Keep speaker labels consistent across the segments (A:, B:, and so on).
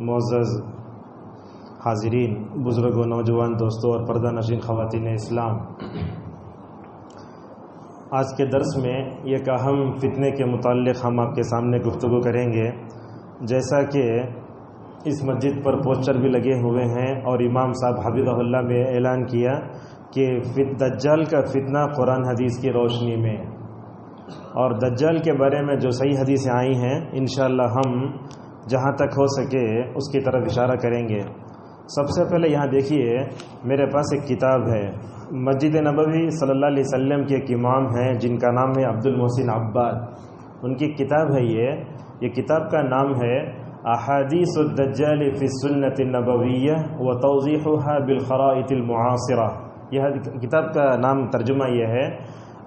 A: معزز حاضرین، بزرگوں، نوجوان دوستوں اور پردہ نشین خواتین اسلام، آج کے درس میں ایک اہم فتنے کے متعلق ہم آپ کے سامنے گفتگو کریں گے۔ جیسا کہ اس مسجد پر پوسٹر بھی لگے ہوئے ہیں اور امام صاحب حفظہ اللہ نے اعلان کیا کہ دجال کا فتنہ قرآن حدیث کی روشنی میں، اور دجال کے بارے میں جو صحیح حدیثیں آئی ہیں انشاءاللہ ہم جہاں تک ہو سکے اس کی طرف اشارہ کریں گے۔ سب سے پہلے یہاں دیکھیے، میرے پاس ایک کتاب ہے، مسجد نبوی صلی اللہ علیہ وسلم کے ایک امام ہیں جن کا نام ہے عبد المحسن عباد، ان کی کتاب ہے یہ کتاب کا نام ہے احادیث الدجال فی السنۃ النبویہ وتوضیحها بالخرائط المعاصرہ۔ یہ کتاب کا نام ترجمہ یہ ہے،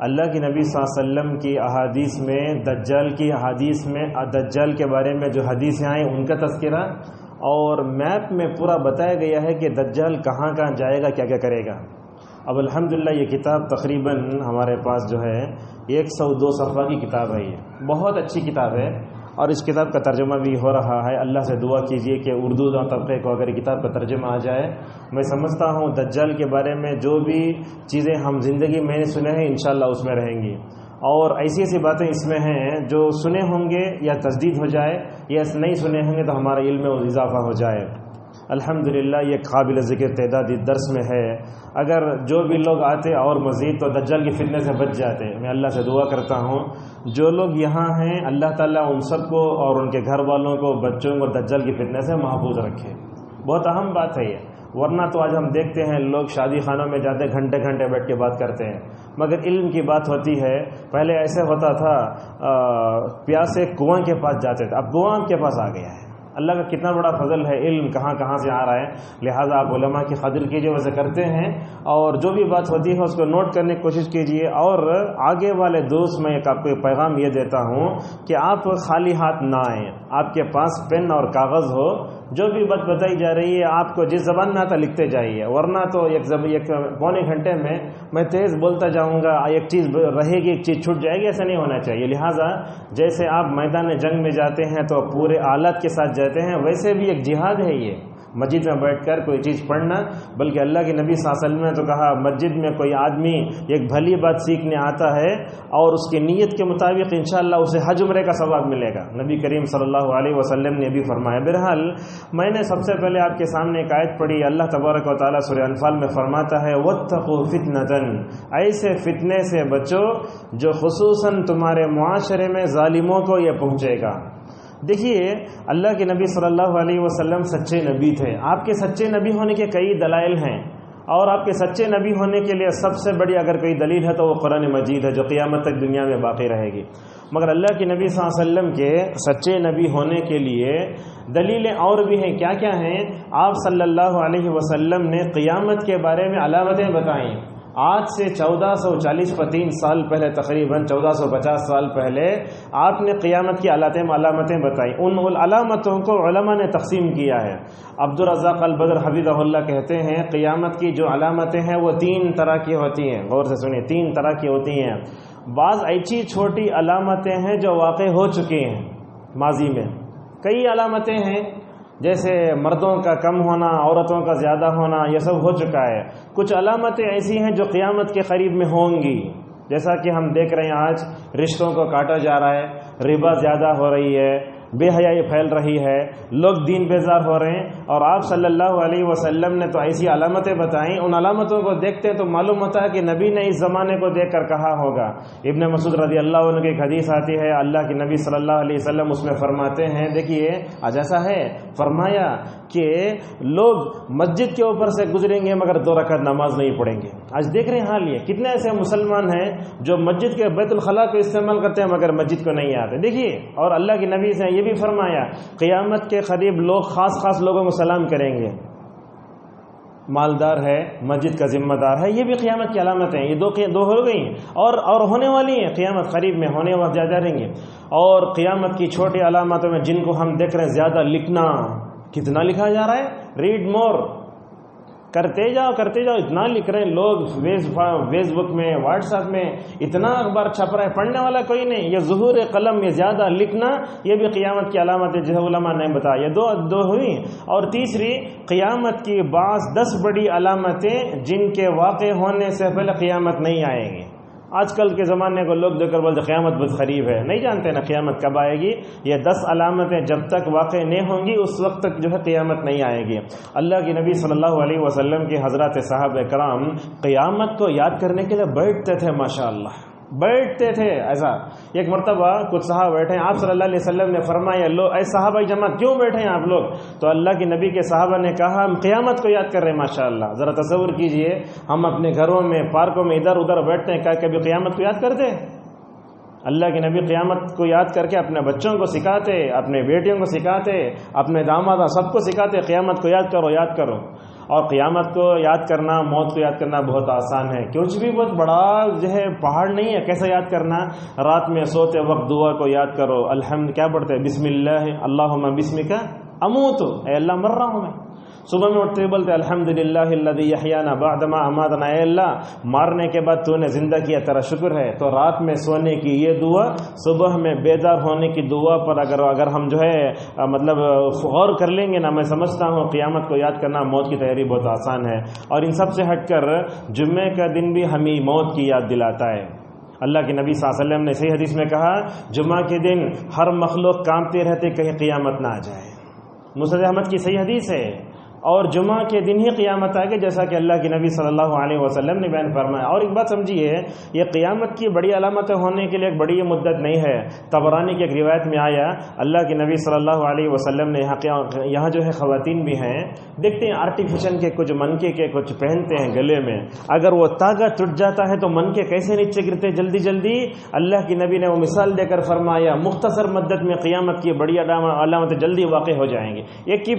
A: اللہ کے نبی صلی اللہ علیہ وسلم کی احادیث میں دجال کی احادیث میں دجال کے بارے میں جو حدیثیں آئیں ان کا تذکرہ، اور میپ میں پورا بتایا گیا ہے کہ دجال کہاں کہاں جائے گا، کیا کیا کرے گا۔ اب الحمدللہ یہ کتاب تقریباً ہمارے پاس جو ہے 102 صفحہ کی کتاب ہے، یہ بہت اچھی کتاب ہے، اور اس کتاب کا ترجمہ بھی ہو رہا ہے۔ اللہ سے دعا کیجئے کہ اردو طبقے کو اگر کتاب کا ترجمہ آ جائے۔ میں سمجھتا ہوں دجال کے بارے میں جو بھی چیزیں ہم زندگی میں سنے ہیں انشاءاللہ اس میں رہیں گی، اور ایسی ایسی باتیں اس میں ہیں جو سنے ہوں گے یا تجدید ہو جائے، یا نہیں سنے ہوں گے تو ہمارا علم میں اضافہ ہو جائے۔ الحمدللہ یہ قابل ذکر تعداد درس میں ہے، اگر جو بھی لوگ آتے اور مزید تو دجال کی فتنے سے بچ جاتے۔ میں اللہ سے دعا کرتا ہوں جو لوگ یہاں ہیں اللہ تعالیٰ ان سب کو اور ان کے گھر والوں کو، بچوں کو دجال کی فتنے سے محفوظ رکھے۔ بہت اہم بات ہے یہ، ورنہ تو آج ہم دیکھتے ہیں لوگ شادی خانوں میں جاتے گھنٹے گھنٹے بیٹھ کے بات کرتے ہیں، مگر علم کی بات ہوتی ہے۔ پہلے ایسے ہوتا تھا پیاسے کنواں کے پاس جاتے تھے، اب کنواں کے پاس آ گیا ہے۔ اللہ کا کتنا بڑا فضل ہے، علم کہاں کہاں سے آ رہا ہے، لہٰذا آپ علماء کی قدر کیجئے، ویسے کرتے ہیں، اور جو بھی بات ہوتی ہے اس کو نوٹ کرنے کی کوشش کیجئے۔ اور آگے والے دوست میں ایک آپ کو پیغام یہ دیتا ہوں کہ آپ خالی ہاتھ نہ آئیں، آپ کے پاس پین اور کاغذ ہو، جو بھی بات بتائی جا رہی ہے آپ کو جس زبان میں آتا لکھتے جائیے، ورنہ تو ایک پونے گھنٹے میں تیز بولتا جاؤں گا، ایک چیز رہے گی ایک چیز چھوٹ جائے گی، ایسا نہیں ہونا چاہیے۔ لہٰذا جیسے آپ میدان جنگ میں جاتے ہیں تو پورے آلات کے ساتھ جاتے ہیں، ویسے بھی ایک جہاد ہے یہ، مسجد میں بیٹھ کر کوئی چیز پڑھنا، بلکہ اللہ کے نبی صلی اللہ علیہ وسلم نے تو کہا مسجد میں کوئی آدمی ایک بھلی بات سیکھنے آتا ہے اور اس کی نیت کے مطابق انشاءاللہ اسے حج عمرے کا ثواب ملے گا، نبی کریم صلی اللہ علیہ وسلم نے بھی فرمایا۔ بہرحال میں نے سب سے پہلے آپ کے سامنے ایک آیت پڑھی، اللہ تبارک و تعالیٰ سورہ انفال میں فرماتا ہے وَاتَّقُوا فِتْنَةً، ایسے فتنے سے بچو جو خصوصاً تمہارے معاشرے میں ظالموں کو یہ پہنچے گا۔ دیکھیے اللہ کے نبی صلی اللہ علیہ وسلم سچے نبی تھے، آپ کے سچے نبی ہونے کے کئی دلائل ہیں، اور آپ کے سچے نبی ہونے کے لیے سب سے بڑی اگر کوئی دلیل ہے تو وہ قرآن مجید ہے جو قیامت تک دنیا میں باقی رہے گی۔ مگر اللہ کے نبی صلی اللہ علیہ وسلم کے سچے نبی ہونے کے لیے دلیلیں اور بھی ہیں۔ کیا کیا ہیں؟ آپ صلی اللہ علیہ وسلم نے قیامت کے بارے میں علامتیں بتائیں۔ آج سے 1443 سال پہلے، تقریباً 1450 سال پہلے آپ نے قیامت کی علامتیں بتائیں۔ ان علامتوں کو علماء نے تقسیم کیا ہے۔ عبدالرزاق البدر حفظہ اللہ کہتے ہیں قیامت کی جو علامتیں ہیں وہ 3 طرح کی ہوتی ہیں، غور سے سنیں، 3 طرح کی ہوتی ہیں۔ بعض ایسی چھوٹی علامتیں ہیں جو واقع ہو چکی ہیں ماضی میں، کئی علامتیں ہیں جیسے مردوں کا کم ہونا، عورتوں کا زیادہ ہونا، یہ سب ہو چکا ہے۔ کچھ علامتیں ایسی ہیں جو قیامت کے قریب میں ہوں گی، جیسا کہ ہم دیکھ رہے ہیں آج رشتوں کو کاٹا جا رہا ہے، ربا زیادہ ہو رہی ہے، بے حیائی پھیل رہی ہے، لوگ دین بیزار ہو رہے ہیں، اور آپ صلی اللہ علیہ وسلم نے تو ایسی علامتیں بتائیں۔ ان علامتوں کو دیکھتے ہیں تو معلوم ہوتا ہے کہ نبی نے اس زمانے کو دیکھ کر کہا ہوگا۔ ابن مسعود رضی اللہ عنہ کی ایک حدیث آتی ہے، اللہ کے نبی صلی اللہ علیہ وسلم اس میں فرماتے ہیں، دیکھیے آج ایسا ہے، فرمایا کہ لوگ مسجد کے اوپر سے گزریں گے مگر 2 رکعت نماز نہیں پڑھیں گے۔ آج دیکھ رہے ہیں حال یہ، کتنے ایسے مسلمان ہیں جو مسجد کے بیت الخلاء کو استعمال کرتے ہیں مگر مسجد کو نہیں آتے۔ دیکھیے، اور اللہ کے نبی سے یہ بھی فرمایا قیامت کے قریب لوگ خاص لوگوں کو سلام کریں گے، مالدار ہے، مسجد کا ذمہ دار ہے، یہ بھی قیامت کی علامت ہیں۔ یہ دو ہو گئی ہیں اور ہونے والی ہیں، قیامت قریب میں ہونے وقت زیادہ رہیں گے۔ اور قیامت کی چھوٹی علامتوں میں جن کو ہم دیکھ رہے ہیں، زیادہ لکھنا، کتنا لکھا جا رہا ہے، ریڈ مور، کرتے جاؤ اتنا لکھ رہے ہیں لوگ فیس بک میں، واٹس ایپ میں، اتنا اخبار چھپ رہا ہے، پڑھنے والا کوئی نہیں. یہ ظہور قلم، یہ زیادہ لکھنا، یہ بھی قیامت کی علامت ہے جسے علماء نے بتایا. یہ دو ہوئی. اور تیسری، قیامت کی بعض 10 بڑی علامتیں جن کے واقع ہونے سے پہلے قیامت نہیں آئے گی. آج کل کے زمانے کو لوگ دیکھ کر بولتے قیامت بہت قریب ہے، نہیں جانتے نا قیامت کب آئے گی. یہ 10 علامتیں جب تک واقع نہیں ہوں گی اس وقت تک جو ہے قیامت نہیں آئے گی. اللہ کے نبی صلی اللہ علیہ وسلم کے حضرات صحابہ کرام قیامت کو یاد کرنے کے لیے بیٹھتے تھے، ماشاءاللہ بیٹھتے تھے. ایسا ایک مرتبہ کچھ صحابہ بیٹھے ہیں، آپ صلی اللہ علیہ وسلم نے فرمایا اے صحابہ جماعت کیوں بیٹھے ہیں آپ لوگ؟ تو اللہ کے نبی کے صحابہ نے کہا ہم قیامت کو یاد کر رہے ہیں. ماشاءاللہ ذرا تصور کیجئے، ہم اپنے گھروں میں، پارکوں میں ادھر ادھر بیٹھتے ہیں، کیا کبھی قیامت کو یاد کرتے؟ اللہ کے نبی قیامت کو یاد کر کے اپنے بچوں کو سکھاتے، اپنے بیٹیوں کو سکھاتے، اپنے داماد سب کو سکھاتے قیامت کو یاد کرو. اور قیامت کو یاد کرنا، موت کو یاد کرنا بہت آسان ہے، کچھ بھی بہت بڑا جو ہے پہاڑ نہیں ہے. کیسے یاد کرنا؟ رات میں سوتے وقت دعا کو یاد کرو. الحمد کیا پڑھتے ہیں؟ بسم اللہ اللہم بسمک اموت، اے اللہ مر رہا ہوں میں. صبح میں اٹھتے بولتے الحمدللہ الذی یحیانا بعد ما اماتنا، اے اللہ مارنے کے بعد تو نے زندہ کیا، تیرا شکر ہے. تو رات میں سونے کی یہ دعا، صبح میں بیدار ہونے کی دعا پر اگر ہم جو ہے مطلب غور کر لیں گے نا، میں سمجھتا ہوں قیامت کو یاد کرنا، موت کی تیاری بہت آسان ہے. اور ان سب سے ہٹ کر جمعے کا دن بھی ہمیں موت کی یاد دلاتا ہے. اللہ کے نبی صلی اللہ علیہ وسلم نے صحیح حدیث میں کہا جمعہ کے دن ہر مخلوق کانپتے رہتے کہیں قیامت نہ آ جائے. مسند احمد کی صحیح حدیث ہے. اور جمعہ کے دن ہی قیامت آئے گی، جیسا کہ اللہ کے نبی صلی اللہ علیہ وسلم نے بیان فرمایا. اور ایک بات سمجھیے، یہ قیامت کی بڑی علامتیں ہونے کے لیے ایک بڑی مدت نہیں ہے. طبرانی کی ایک روایت میں آیا اللہ کے نبی صلی اللہ علیہ وسلم نے یہاں جو ہے خواتین بھی ہیں، دیکھتے ہیں آرٹیفیشل کے کچھ منکے کے کچھ پہنتے ہیں گلے میں، اگر وہ تاگا ٹوٹ جاتا ہے تو منکے کیسے نیچے گرتے جلدی جلدی. اللہ کے نبی نے وہ مثال دے کر فرمایا مختصر مدت میں قیامت کی بڑی علامتیں جلدی واقع ہو جائیں گی، ایک کی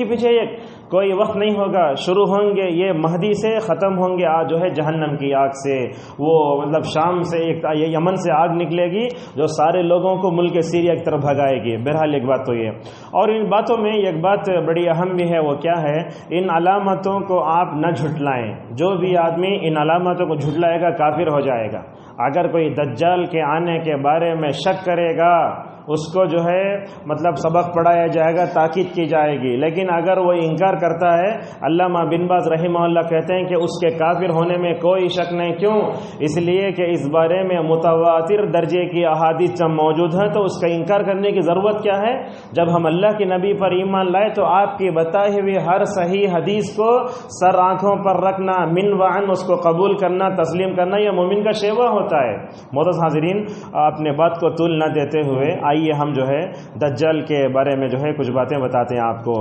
A: پیچھے ایک. کوئی وقت نہیں ہوگا، شروع ہوں گے یہ مہدی سے، ختم ہوں گے جو ہے جہنم کی آگ سے. وہ مطلب شام سے یمن سے آگ نکلے گی جو سارے لوگوں کو ملک سیریا کی طرف بھگائے گی. بہرحال ایک بات تو یہ، اور ان باتوں میں ایک بات بڑی اہم بھی ہے، وہ کیا ہے؟ ان علامتوں کو آپ نہ جھٹلائیں. جو بھی آدمی ان علامتوں کو جھٹلائے گا کافر ہو جائے گا. اگر کوئی دجال کے آنے کے بارے میں شک کرے گا اس کو جو ہے مطلب سبق پڑھایا جائے گا، تاکید کی جائے گی. لیکن اگر وہ انکار کرتا ہے، علامہ بن باز رحمہ اللہ کہتے ہیں کہ اس کے کافر ہونے میں کوئی شک نہیں. کیوں؟ اس لیے کہ اس بارے میں متواتر درجے کی احادیث جب موجود ہیں تو اس کا انکار کرنے کی ضرورت کیا ہے؟ جب ہم اللہ کے نبی پر ایمان لائے تو آپ کی بتائی ہوئی ہر صحیح حدیث کو سر آنکھوں پر رکھنا، من وعن اس کو قبول کرنا، تسلیم کرنا، یہ مومن کا شیوا ہوتا ہے. معزز حاضرین، اپنے بات کو طول نہ دیتے ہوئے آئیے ہم جو ہے دجال کے بارے میں جو ہے کچھ باتیں بتاتے ہیں آپ کو.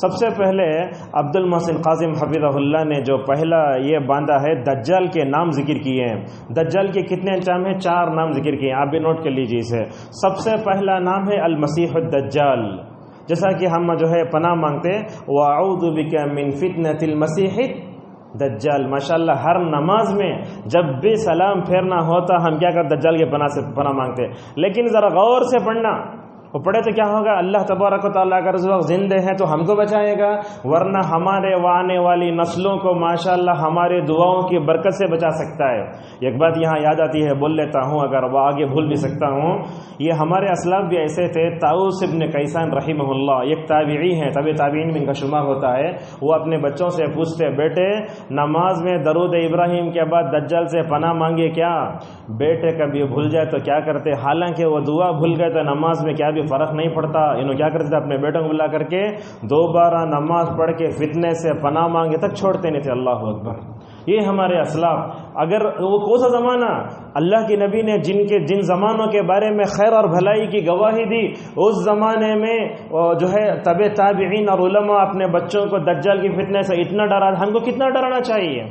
A: سب سے پہلے عبد المحسن قاسم حفظہ اللہ نے جو پہلا یہ باندھا ہے دجال کے نام ذکر کیے ہیں. دجال کے کتنے انجام ہیں؟ 4 نام ذکر کیے ہیں، آپ بھی نوٹ کر لیجیے اسے. سب سے پہلا نام ہے المسیح الدجال، جیسا کہ ہم جو ہے پناہ مانگتے وَأَعُوذُ بِكَ مِن فِتْنَةِ الْمَسِيحِ دجال. ماشاءاللہ ہر نماز میں جب بھی سلام پھیرنا ہوتا ہم کیا کرتے؟ دجال کے پناہ مانگتے. لیکن ذرا غور سے پڑھنا، وہ پڑھے تو کیا ہوگا؟ اللہ تبارک و تعالیٰ اگر اس وقت زندے ہیں تو ہم کو بچائے گا، ورنہ ہمارے آنے والی نسلوں کو ماشاءاللہ ہمارے دعاؤں کی برکت سے بچا سکتا ہے. ایک بات یہاں یاد آتی ہے، بول لیتا ہوں، اگر وہ آگے بھول بھی سکتا ہوں. یہ ہمارے اسلاف بھی ایسے تھے. طاؤس ابن کیسان رحمہ اللہ ایک تابعی ہیں، تابعین میں ان کا شمار ہوتا ہے. وہ اپنے بچوں سے پوچھتے بیٹے نماز میں درود ابراہیم کے بعد دجال سے پناہ مانگے کیا؟ بیٹے کبھی بھول جائے تو کیا کرتے؟ حالانکہ وہ دعا بھول گئے تو نماز میں کیا بھی فرق نہیں پڑتا. انہوں کیا کرتے تھے؟ اپنے بیٹوں کو بلا کر کے دوبارہ نماز پڑھ کے فتنے سے پناہ مانگے تک چھوڑتے نہیں تھے. اللہ اکبر. یہ ہمارے اسلاف. اگر وہ کون سا زمانہ اللہ کے نبی نے جن زمانوں کے بارے میں خیر اور بھلائی کی گواہی دی، اس زمانے میں جو ہے تابعین اور علماء اپنے بچوں کو دجال کی فتنے سے اتنا ڈرا، ہم کو کتنا ڈرانا چاہیے.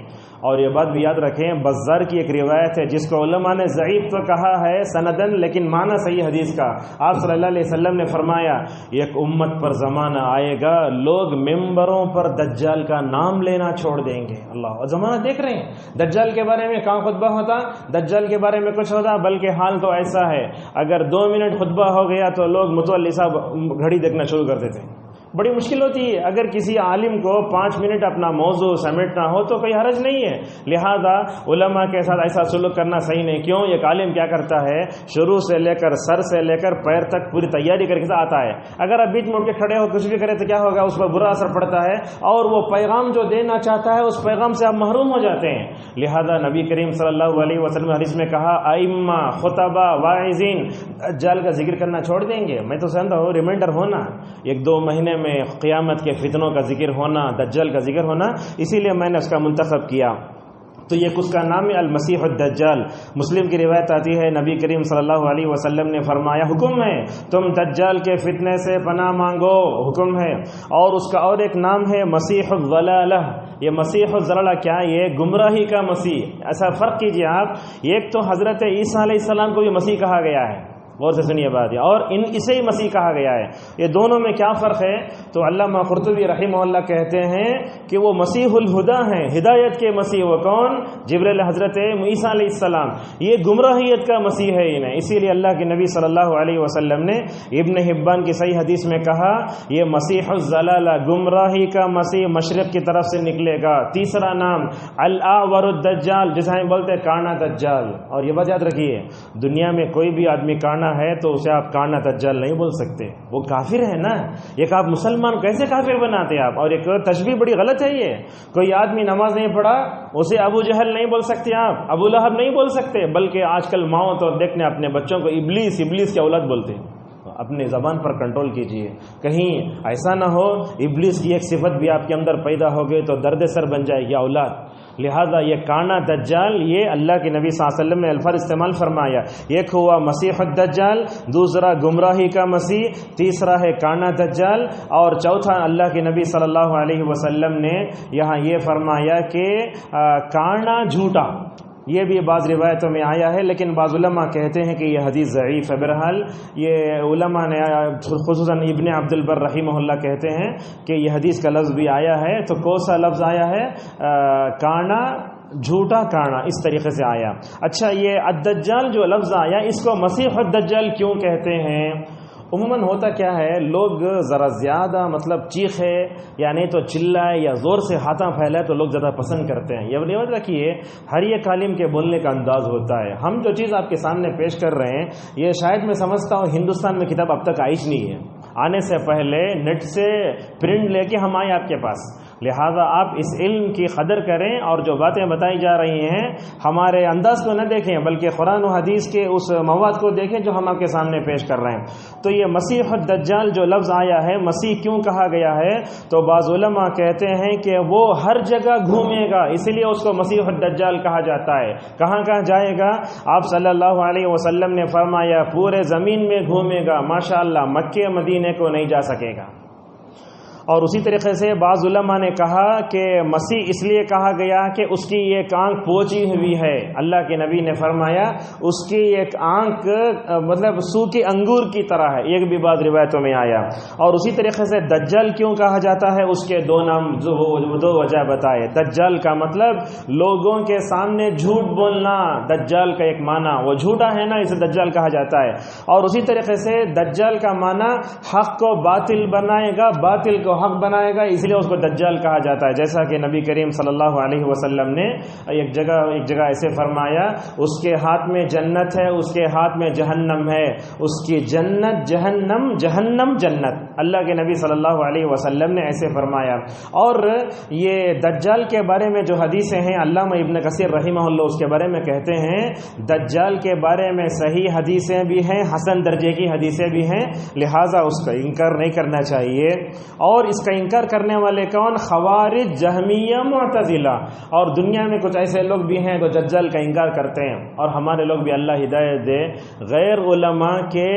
A: اور یہ بات بھی یاد رکھیں، بزار کی ایک روایت ہے جس کو علماء نے ضعیف تو کہا ہے سندن، لیکن معنی صحیح حدیث کا. آپ صلی اللہ علیہ وسلم نے فرمایا ایک امت پر زمانہ آئے گا لوگ ممبروں پر دجال کا نام لینا چھوڑ دیں گے. اللہ، زمانہ دیکھ رہے ہیں. دجال کے بارے میں کہاں خطبہ ہوتا، دجال کے بارے میں کچھ ہوتا، بلکہ حال تو ایسا ہے اگر 2 منٹ خطبہ ہو گیا تو لوگ متولی صاحب گھڑی دیکھنا شروع کر دیتے. بڑی مشکل ہوتی ہے. اگر کسی عالم کو 5 منٹ اپنا موضوع سمیٹنا ہو تو کوئی حرج نہیں ہے. لہذا علماء کے ساتھ ایسا سلوک کرنا صحیح نہیں. کیوں؟ ایک عالم کیا کرتا ہے، شروع سے لے کر سر سے لے کر پیر تک پوری تیاری کر کے آتا ہے. اگر آپ بیچ میں اٹھ کے کھڑے ہو کچھ بھی کرے تو کیا ہوگا؟ اس پر برا اثر پڑتا ہے اور وہ پیغام جو دینا چاہتا ہے اس پیغام سے آپ محروم ہو جاتے ہیں. لہذا نبی کریم صلی اللہ علیہ وسلم حدیث میں کہا، ائمہ، خطبہ، واعظین دجال کا ذکر کرنا چھوڑ دیں گے. میں تو سمجھتا ہوں ریمائنڈر ہونا 1-2 مہینے میں قیامت کے فتنوں کا ذکر ہونا، دجال کا ذکر ہونا، اسی لیے میں نے اس کا منتخب کیا. تو یہ اس کا نام ہے المسیح الدجال. مسلم کی روایت آتی ہے نبی کریم صلی اللہ علیہ وسلم نے فرمایا، حکم ہے تم دجال کے فتنے سے پناہ مانگو، حکم ہے. اور اس کا اور ایک نام ہے مسیح الضلالہ. یہ مسیح الضلالہ کیا؟ یہ گمراہی کا مسیح. ایسا فرق کیجئے آپ، ایک تو حضرت عیسیٰ علیہ السلام کو بھی مسیح کہا گیا ہے، غور سے سنیے بات یہ، اور اسے ہی مسیح کہا گیا ہے. یہ دونوں میں کیا فرق ہے؟ تو علامہ قرطبی رحمہ اللہ کہتے ہیں کہ وہ مسیح الہدا ہیں، ہدایت کے مسیح. وہ کون؟ جبریل حضرت عیسیٰ علیہ السلام. یہ گمراہیت کا مسیح ہے انہیں. اسی لیے اللہ کے نبی صلی اللہ علیہ وسلم نے ابن حبان کی صحیح حدیث میں کہا، یہ مسیح الضلالہ، گمراہی کا مسیح مشرق کی طرف سے نکلے گا. تیسرا نام الاعور الدجال، جسے ہم بولتے ہیں کانا دجال. اور یہ بات یاد رکھیے، دنیا میں کوئی بھی آدمی کانا ہے تو اسے آپ کانا دجال نہیں بول سکتے، وہ کافر ہے نا. ایک آپ مسلمان کیسے کافر بناتے آپ؟ اور ایک تشبیہ بڑی غلط ہے. یہ کوئی آدمی نماز نہیں پڑھا اسے ابو جہل نہیں بول سکتے آپ، ابو لہب نہیں بول سکتے، بلکہ آج کل ماؤں تو دیکھنے اپنے بچوں کو ابلیس کی اولاد بولتے ہیں. اپنے زبان پر کنٹرول کیجئے، کہیں ایسا نہ ہو ابلیس کی ایک صفت بھی آپ کے اندر پیدا ہو گئی تو درد سر بن جائے گی اولاد. لہذا یہ کانا دجال، یہ اللہ کے نبی صلی اللہ علیہ وسلم نے الفاظ استعمال فرمایا. ایک ہوا مسیح الدجال، دوسرا گمراہی کا مسیح، تیسرا ہے کانا دجال، اور چوتھا اللہ کے نبی صلی اللہ علیہ وسلم نے یہاں یہ فرمایا کہ کانا جھوٹا. یہ بھی بعض روایتوں میں آیا ہے، لیکن بعض علماء کہتے ہیں کہ یہ حدیث ضعیف ہے. بہرحال یہ علماء نے خصوصاً ابن عبد البر رحمہ اللہ کہتے ہیں کہ یہ حدیث کا لفظ بھی آیا ہے. تو کون سا لفظ آیا ہے؟ کانا، جھوٹا کانا، اس طریقے سے آیا. اچھا، یہ الدجال جو لفظ آیا اس کو مسیح الدجال کیوں کہتے ہیں؟ عموماً ہوتا کیا ہے، لوگ ذرا زیادہ چیخے یا نہیں تو چلائے یا زور سے ہاتھاں پھیلائے تو لوگ زیادہ پسند کرتے ہیں. یہ یاد رکھیے، ہر ایک عالم کے بولنے کا انداز ہوتا ہے. ہم جو چیز آپ کے سامنے پیش کر رہے ہیں یہ شاید میں سمجھتا ہوں ہندوستان میں کتاب اب تک آئی نہیں ہے. آنے سے پہلے نیٹ سے پرنٹ لے کے ہم آئے آپ کے پاس. لہذا آپ اس علم کی قدر کریں اور جو باتیں بتائی جا رہی ہیں ہمارے انداز کو نہ دیکھیں بلکہ قرآن و حدیث کے اس مواد کو دیکھیں جو ہم آپ کے سامنے پیش کر رہے ہیں. تو یہ مسیح الدجال جو لفظ آیا ہے، مسیح کیوں کہا گیا ہے؟ تو بعض علماء کہتے ہیں کہ وہ ہر جگہ گھومے گا، اسی لیے اس کو مسیح الدجال کہا جاتا ہے. کہاں کہاں جائے گا؟ آپ صلی اللہ علیہ وسلم نے فرمایا پورے زمین میں گھومے گا، ماشاءاللہ مکے مدینے کو نہیں جا سکے گا. اور اسی طریقے سے بعض علماء نے کہا کہ مسیح اس لیے کہا گیا کہ اس کی ایک آنکھ پوچی ہوئی ہے. اللہ کے نبی نے فرمایا اس کی ایک آنکھ سوکھی انگور کی طرح ہے، ایک بھی بعض روایتوں میں آیا. اور اسی طریقے سے دجال کیوں کہا جاتا ہے؟ اس کے دو نام، دو وجہ بتائے. دجال کا مطلب لوگوں کے سامنے جھوٹ بولنا، دجال کا ایک معنی وہ جھوٹا ہے نا، اسے دجال کہا جاتا ہے. اور اسی طریقے سے دجال کا معنی حق کو باطل بنائے گا، باطل کو حق بنائے گا، اس لیے اس کو دجال کہا جاتا ہے. جیسا کہ نبی کریم صلی اللہ علیہ وسلم نے ایک جگہ ایسے فرمایا، اس کے ہاتھ میں جنت ہے، اس کے ہاتھ میں جہنم ہے، اس کی جنت جہنم، جہنم جنت. اللہ کے نبی صلی اللہ علیہ وسلم نے ایسے فرمایا. اور یہ دجال کے بارے میں جو حدیثیں ہیں، علامہ ابن کثیر رحمہ اللہ اس کے بارے میں کہتے ہیں دجال کے بارے میں صحیح حدیثیں بھی ہیں، حسن درجے کی حدیثیں بھی ہیں، لہٰذا اس کا انکار نہیں کرنا چاہیے. اور اس کا انکار کرنے والے کون؟ خوارج، جہمیہ، معتزلہ. اور دنیا میں کچھ ایسے لوگ بھی ہیں جو دجال کا انکار کرتے ہیں. اور ہمارے لوگ بھی اللہ ہدایت دے غیر علماء کے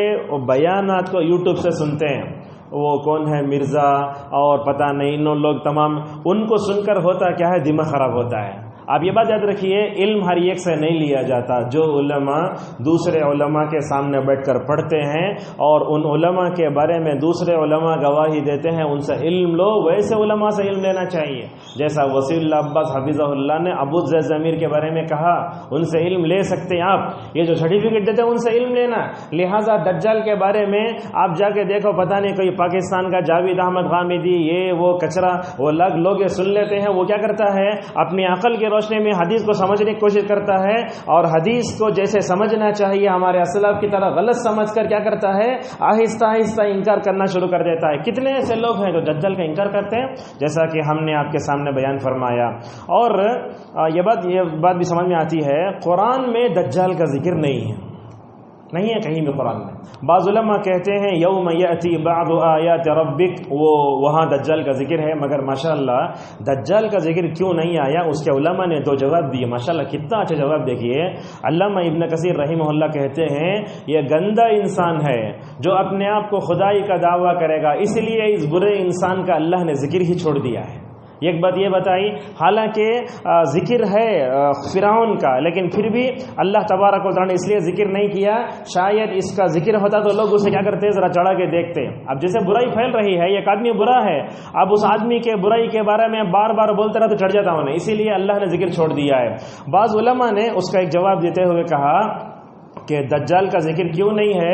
A: بیانات کو یوٹیوب سے سنتے ہیں. وہ کون ہے، مرزا اور پتہ نہیں ان لوگ تمام، ان کو سن کر ہوتا کیا ہے، دماغ خراب ہوتا ہے. آپ یہ بات یاد رکھیے، علم ہر ایک سے نہیں لیا جاتا۔ جو علماء دوسرے علماء کے سامنے بیٹھ کر پڑھتے ہیں اور ان علماء کے بارے میں دوسرے علماء گواہی دیتے ہیں، ان سے علم لو، ویسے علماء سے علم لینا چاہیے۔ جیسا وسیع اللہ عباس حفظہ اللہ نے ابو ذر ضمیر کے بارے میں کہا، ان سے علم لے سکتے ہیں آپ، یہ جو سرٹیفکیٹ دیتے ہیں ان سے علم لینا۔ لہٰذا دجال کے بارے میں آپ جا کے دیکھو، پتہ نہیں کوئی پاکستان کا جاوید احمد غامدی، یہ وہ کچرا، وہ لوگ سن لیتے ہیں، وہ کیا کرتا ہے اپنی عقل کی روشنی میں حدیث کو سمجھنے کی کوشش کرتا ہے، اور حدیث کو جیسے سمجھنا چاہیے ہمارے اسلاف کی طرح غلط سمجھ کر کیا کرتا ہے، آہستہ آہستہ انکار کرنا شروع کر دیتا ہے۔ کتنے ایسے لوگ ہیں جو دجال کا انکار کرتے ہیں، جیسا کہ ہم نے آپ کے سامنے بیان فرمایا۔ اور یہ بات بھی سمجھ میں آتی ہے، قرآن میں دجال کا ذکر نہیں ہے کہیں بھی قرآن میں۔ بعض علماء کہتے ہیں یوم یأتی بعض آیات ربک، وہ وہاں دجال کا ذکر ہے، مگر ماشاءاللہ دجال کا ذکر کیوں نہیں آیا، اس کے علماء نے دو جواب دیے، ماشاءاللہ کتنا اچھا جواب دیکھیے۔ علامہ ابن کثیر رحمہ اللہ کہتے ہیں یہ گندا انسان ہے جو اپنے آپ کو خدائی کا دعویٰ کرے گا، اس لیے اس برے انسان کا اللہ نے ذکر ہی چھوڑ دیا ہے۔ ایک بات یہ بتائی، حالانکہ ذکر ہے فرعون کا، لیکن پھر بھی اللہ تبارک و تعالیٰ نے اس لیے ذکر نہیں کیا، شاید اس کا ذکر ہوتا تو لوگ اسے کیا کرتے، ذرا چڑھا کے دیکھتے۔ اب جیسے برائی پھیل رہی ہے، ایک آدمی برا ہے، اب اس آدمی کے برائی کے بارے میں بار بار بولتے رہا تو چڑھ جاتا انہیں، اسی لیے اللہ نے ذکر چھوڑ دیا ہے۔ بعض علماء نے اس کا ایک جواب دیتے ہوئے کہا کہ دجال کا ذکر کیوں نہیں ہے،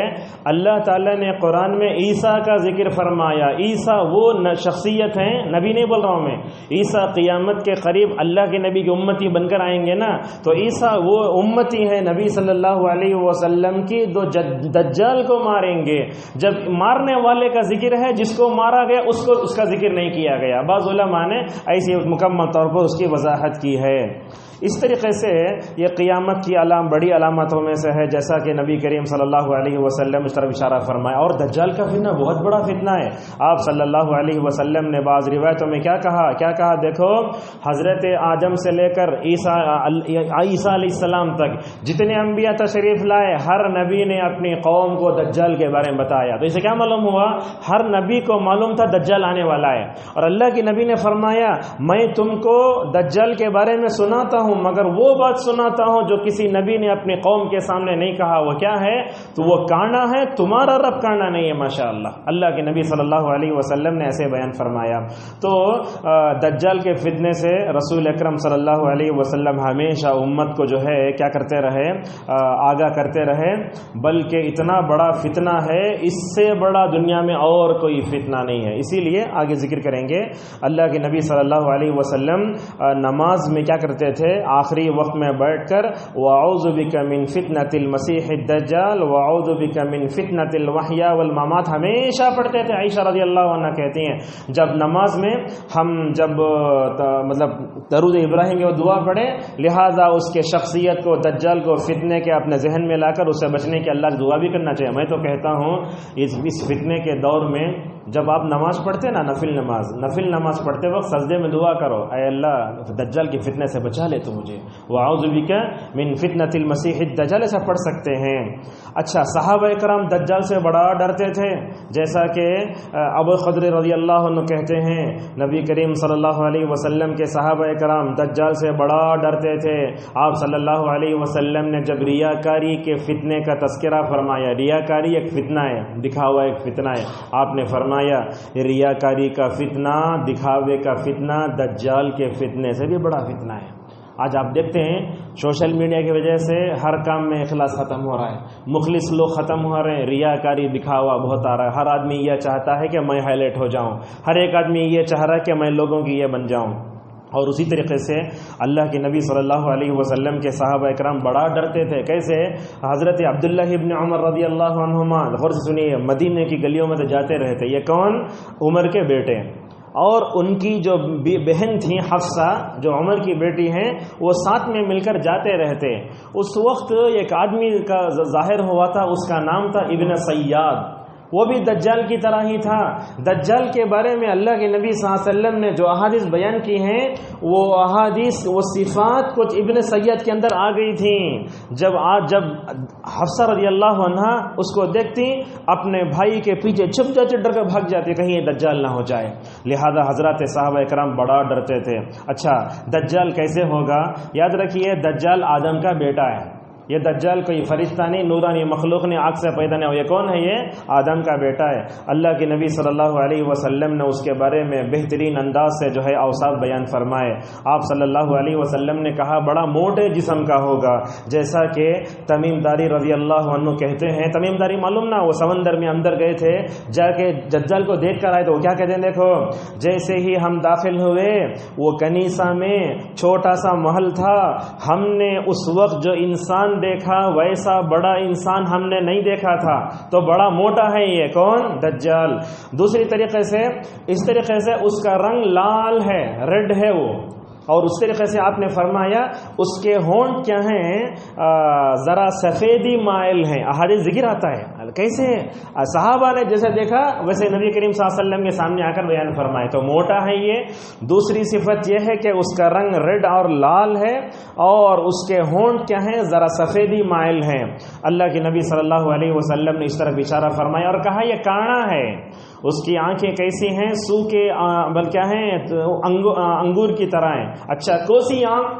A: اللہ تعالیٰ نے قرآن میں عیسیٰ کا ذکر فرمایا۔ عیسیٰ وہ شخصیت ہیں، نبی نہیں بول رہا ہوں میں، عیسیٰ قیامت کے قریب اللہ کے نبی کی امتی بن کر آئیں گے نا، تو عیسیٰ وہ امتی ہیں نبی صلی اللہ علیہ وسلم کی، جو دجال کو ماریں گے۔ جب مارنے والے کا ذکر ہے، جس کو مارا گیا اس کا ذکر نہیں کیا گیا۔ بعض علماء نے ایسی مکمل طور پر اس کی وضاحت کی ہے۔ اس طریقے سے یہ قیامت کی بڑی علامتوں میں سے ہے، جیسا کہ نبی کریم صلی اللہ علیہ وسلم اس طرف اشارہ فرمایا۔ اور دجال کا فتنہ بہت بڑا فتنہ ہے۔ آپ صلی اللہ علیہ وسلم نے بعض روایتوں میں کیا کہا دیکھو، حضرت آدم سے لے کر عیسیٰ علیہ السلام تک جتنے انبیاء تشریف لائے، ہر نبی نے اپنی قوم کو دجال کے بارے میں بتایا۔ تو اسے کیا معلوم ہوا، ہر نبی کو معلوم تھا دجال آنے والا ہے، اور اللہ کی نبی نے فرمایا میں تم کو دجال کے بارے میں سناتا ہوں، مگر وہ بات سناتا ہوں جو کسی نبی نے اپنی قوم کے سامنے نہیں کہا۔ وہ کیا ہے، تو وہ کانا ہے، تمہارا رب کانا نہیں ہے۔ ماشاءاللہ اللہ کے نبی صلی اللہ علیہ وسلم نے ایسے بیان فرمایا۔ تو دجال کے فتنے سے رسول اکرم صلی اللہ علیہ وسلم ہمیشہ امت کو جو ہے کیا کرتے رہے، آگاہ کرتے رہے، بلکہ اتنا بڑا فتنہ ہے، اس سے بڑا دنیا میں اور کوئی فتنہ نہیں ہے۔ اسی لیے آگے ذکر کریں گے، اللہ کے نبی صلی اللہ علیہ وسلم نماز میں کیا کرتے تھے، آخری وقت میں بیٹھ کر وَأَعُوذُ بِكَ مِن فِتْنَةِ الْمَسِيحِ الدَّجَّالِ وَأَعُوذُ بِكَ مِن فِتْنَةِ الْوَحْيَا وَالْمَمَاتِ ہمیشہ پڑھتے تھے۔ عائشہ رضی اللہ عنہ کہتی ہیں جب نماز میں ہم مطلب درود ابراہیم کی دعا پڑھیں، لہذا اس کے شخصیت کو، دجال کو، فتنے کے اپنے ذہن میں لا کر اس سے بچنے کی اللہ کی دعا بھی کرنا چاہیے۔ میں تو کہتا ہوں اس فتنے کے دور میں جب آپ نماز پڑھتے نا، نفل نماز پڑھتے وقت سجدے میں دعا کرو، اے اللہ دجال کی فتنے سے بچا لے تو مجھے، وَأَعُوذُ بِكَ مِن فِتْنَةِ الْمَسِيحِ الدَّجَّالِ ایسا پڑھ سکتے ہیں۔ اچھا، صحابہ کرام دجال سے بڑا ڈرتے تھے، جیسا کہ ابو خضر رضی اللہ عنہ کہتے ہیں نبی کریم صلی اللہ علیہ وسلم کے صحابہ کرام دجال سے بڑا ڈرتے تھے۔ آپ صلی اللہ علیہ وسلم نے جب ریاکاری کے فتنے کا تذکرہ فرمایا، ریاکاری ایک فتنہ ہے، دکھاوا ایک فتنہ ہے، آپ نے فرمایا ریاکاری کا فتنہ، دکھاوے کا فتنہ دجال کے فتنے سے بھی بڑا فتنہ ہے۔ آج آپ دیکھتے ہیں سوشل میڈیا کی وجہ سے ہر کام میں اخلاص ختم ہو رہا ہے، مخلص لوگ ختم ہو رہے ہیں، ریاکاری دکھاوا بہت آ رہا ہے۔ ہر آدمی یہ چاہتا ہے کہ میں ہائی لائٹ ہو جاؤں، ہر ایک آدمی یہ چاہ رہا ہے کہ میں لوگوں کی یہ بن جاؤں۔ اور اسی طریقے سے اللہ کے نبی صلی اللہ علیہ وسلم کے صحابہ اکرام بڑا ڈرتے تھے۔ کیسے؟ حضرت عبداللہ ابن عمر رضی اللہ عنہما، غور سے سنیے، مدینے کی گلیوں میں تو جاتے رہتے۔ یہ کون؟ عمر کے بیٹے، اور ان کی جو بہن تھیں حفصہ، جو عمر کی بیٹی ہیں، وہ ساتھ میں مل کر جاتے رہتے۔ اس وقت ایک آدمی کا ظاہر ہوا تھا، اس کا نام تھا ابن سیاد۔ وہ بھی دجال کی طرح ہی تھا۔ دجال کے بارے میں اللہ کے نبی صلی اللہ علیہ وسلم نے جو احادیث بیان کی ہیں وہ احادیث، وہ صفات کچھ ابن سید کے اندر آ گئی تھیں۔ جب حفصہ رضی اللہ عنہا اس کو دیکھتی اپنے بھائی کے پیچھے چھپ جاتے، ڈر کر بھاگ جاتی کہیں یہ دجال نہ ہو جائے، لہذا حضرات صحابہ کرام بڑا ڈرتے تھے۔ اچھا دجال کیسے ہوگا؟ یاد رکھیے دجال آدم کا بیٹا ہے، یہ دجال کوئی فرشتہ نہیں، نورانی مخلوق نہیں، آگ سے پیدا نہیں ہو، یہ کون ہے؟ یہ آدم کا بیٹا ہے۔ اللہ کے نبی صلی اللہ علیہ وسلم نے اس کے بارے میں بہترین انداز سے جو ہے اوصاف بیان فرمائے۔ آپ صلی اللہ علیہ وسلم نے کہا بڑا موٹے جسم کا ہوگا، جیسا کہ تمیم داری رضی اللہ عنہ کہتے ہیں۔ تمیم داری معلوم نا، وہ سمندر میں اندر گئے تھے، جا کے دجال کو دیکھ کر آئے تو وہ کیا کہتے ہیں؟ دیکھو جیسے ہی ہم داخل ہوئے وہ کنیسہ میں چھوٹا سا محل تھا، ہم نے اس وقت جو انسان دیکھا ویسا بڑا انسان ہم نے نہیں دیکھا تھا، تو بڑا موٹا ہے یہ کون؟ دجال۔ دوسری طریقے سے اس طریقے سے اس کا رنگ لال ہے، ریڈ ہے وہ، اور اس طریقے سے آپ نے فرمایا اس کے ہونٹ کیا ہیں؟ ذرا سفیدی مائل ہیں، احادیث ذکر آتا ہے کیسے صحابہ نے جیسے دیکھا ویسے نبی کریم صلی اللہ علیہ وسلم کے سامنے آ کر بیان فرمائے، تو موٹا ہے یہ۔ دوسری صفت یہ ہے کہ اس کا رنگ ریڈ اور لال ہے، اور اس کے ہونٹ کیا ہیں؟ ذرا سفیدی مائل ہیں۔ اللہ کے نبی صلی اللہ علیہ وسلم نے اس طرح اشارہ فرمایا اور کہا یہ کانا ہے، اس کی آنکھیں کیسی ہیں؟ سو کے بلکہ ہیں انگور کی طرح ہیں۔ اچھا کوسی آنکھ؟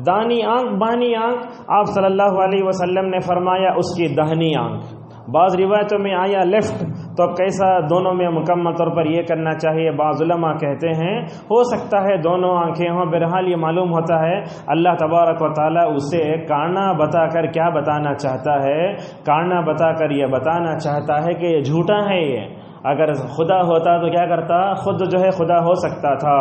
A: دانی آنکھ، بانی آنکھ؟ آپ صلی اللہ علیہ وسلم نے فرمایا اس کی دہنی آنکھ۔ بعض روایتوں میں آیا لیفٹ، تو کیسا دونوں میں مکمل طور پر یہ کرنا چاہیے؟ بعض علماء کہتے ہیں ہو سکتا ہے دونوں آنکھیں ہوں، بہرحال یہ معلوم ہوتا ہے اللہ تبارک و تعالیٰ اسے کانا بتا کر کیا بتانا چاہتا ہے؟ کانا بتا کر یہ بتانا چاہتا ہے کہ یہ جھوٹا ہے۔ یہ اگر خدا ہوتا تو کیا کرتا؟ خود جو ہے خدا ہو سکتا تھا۔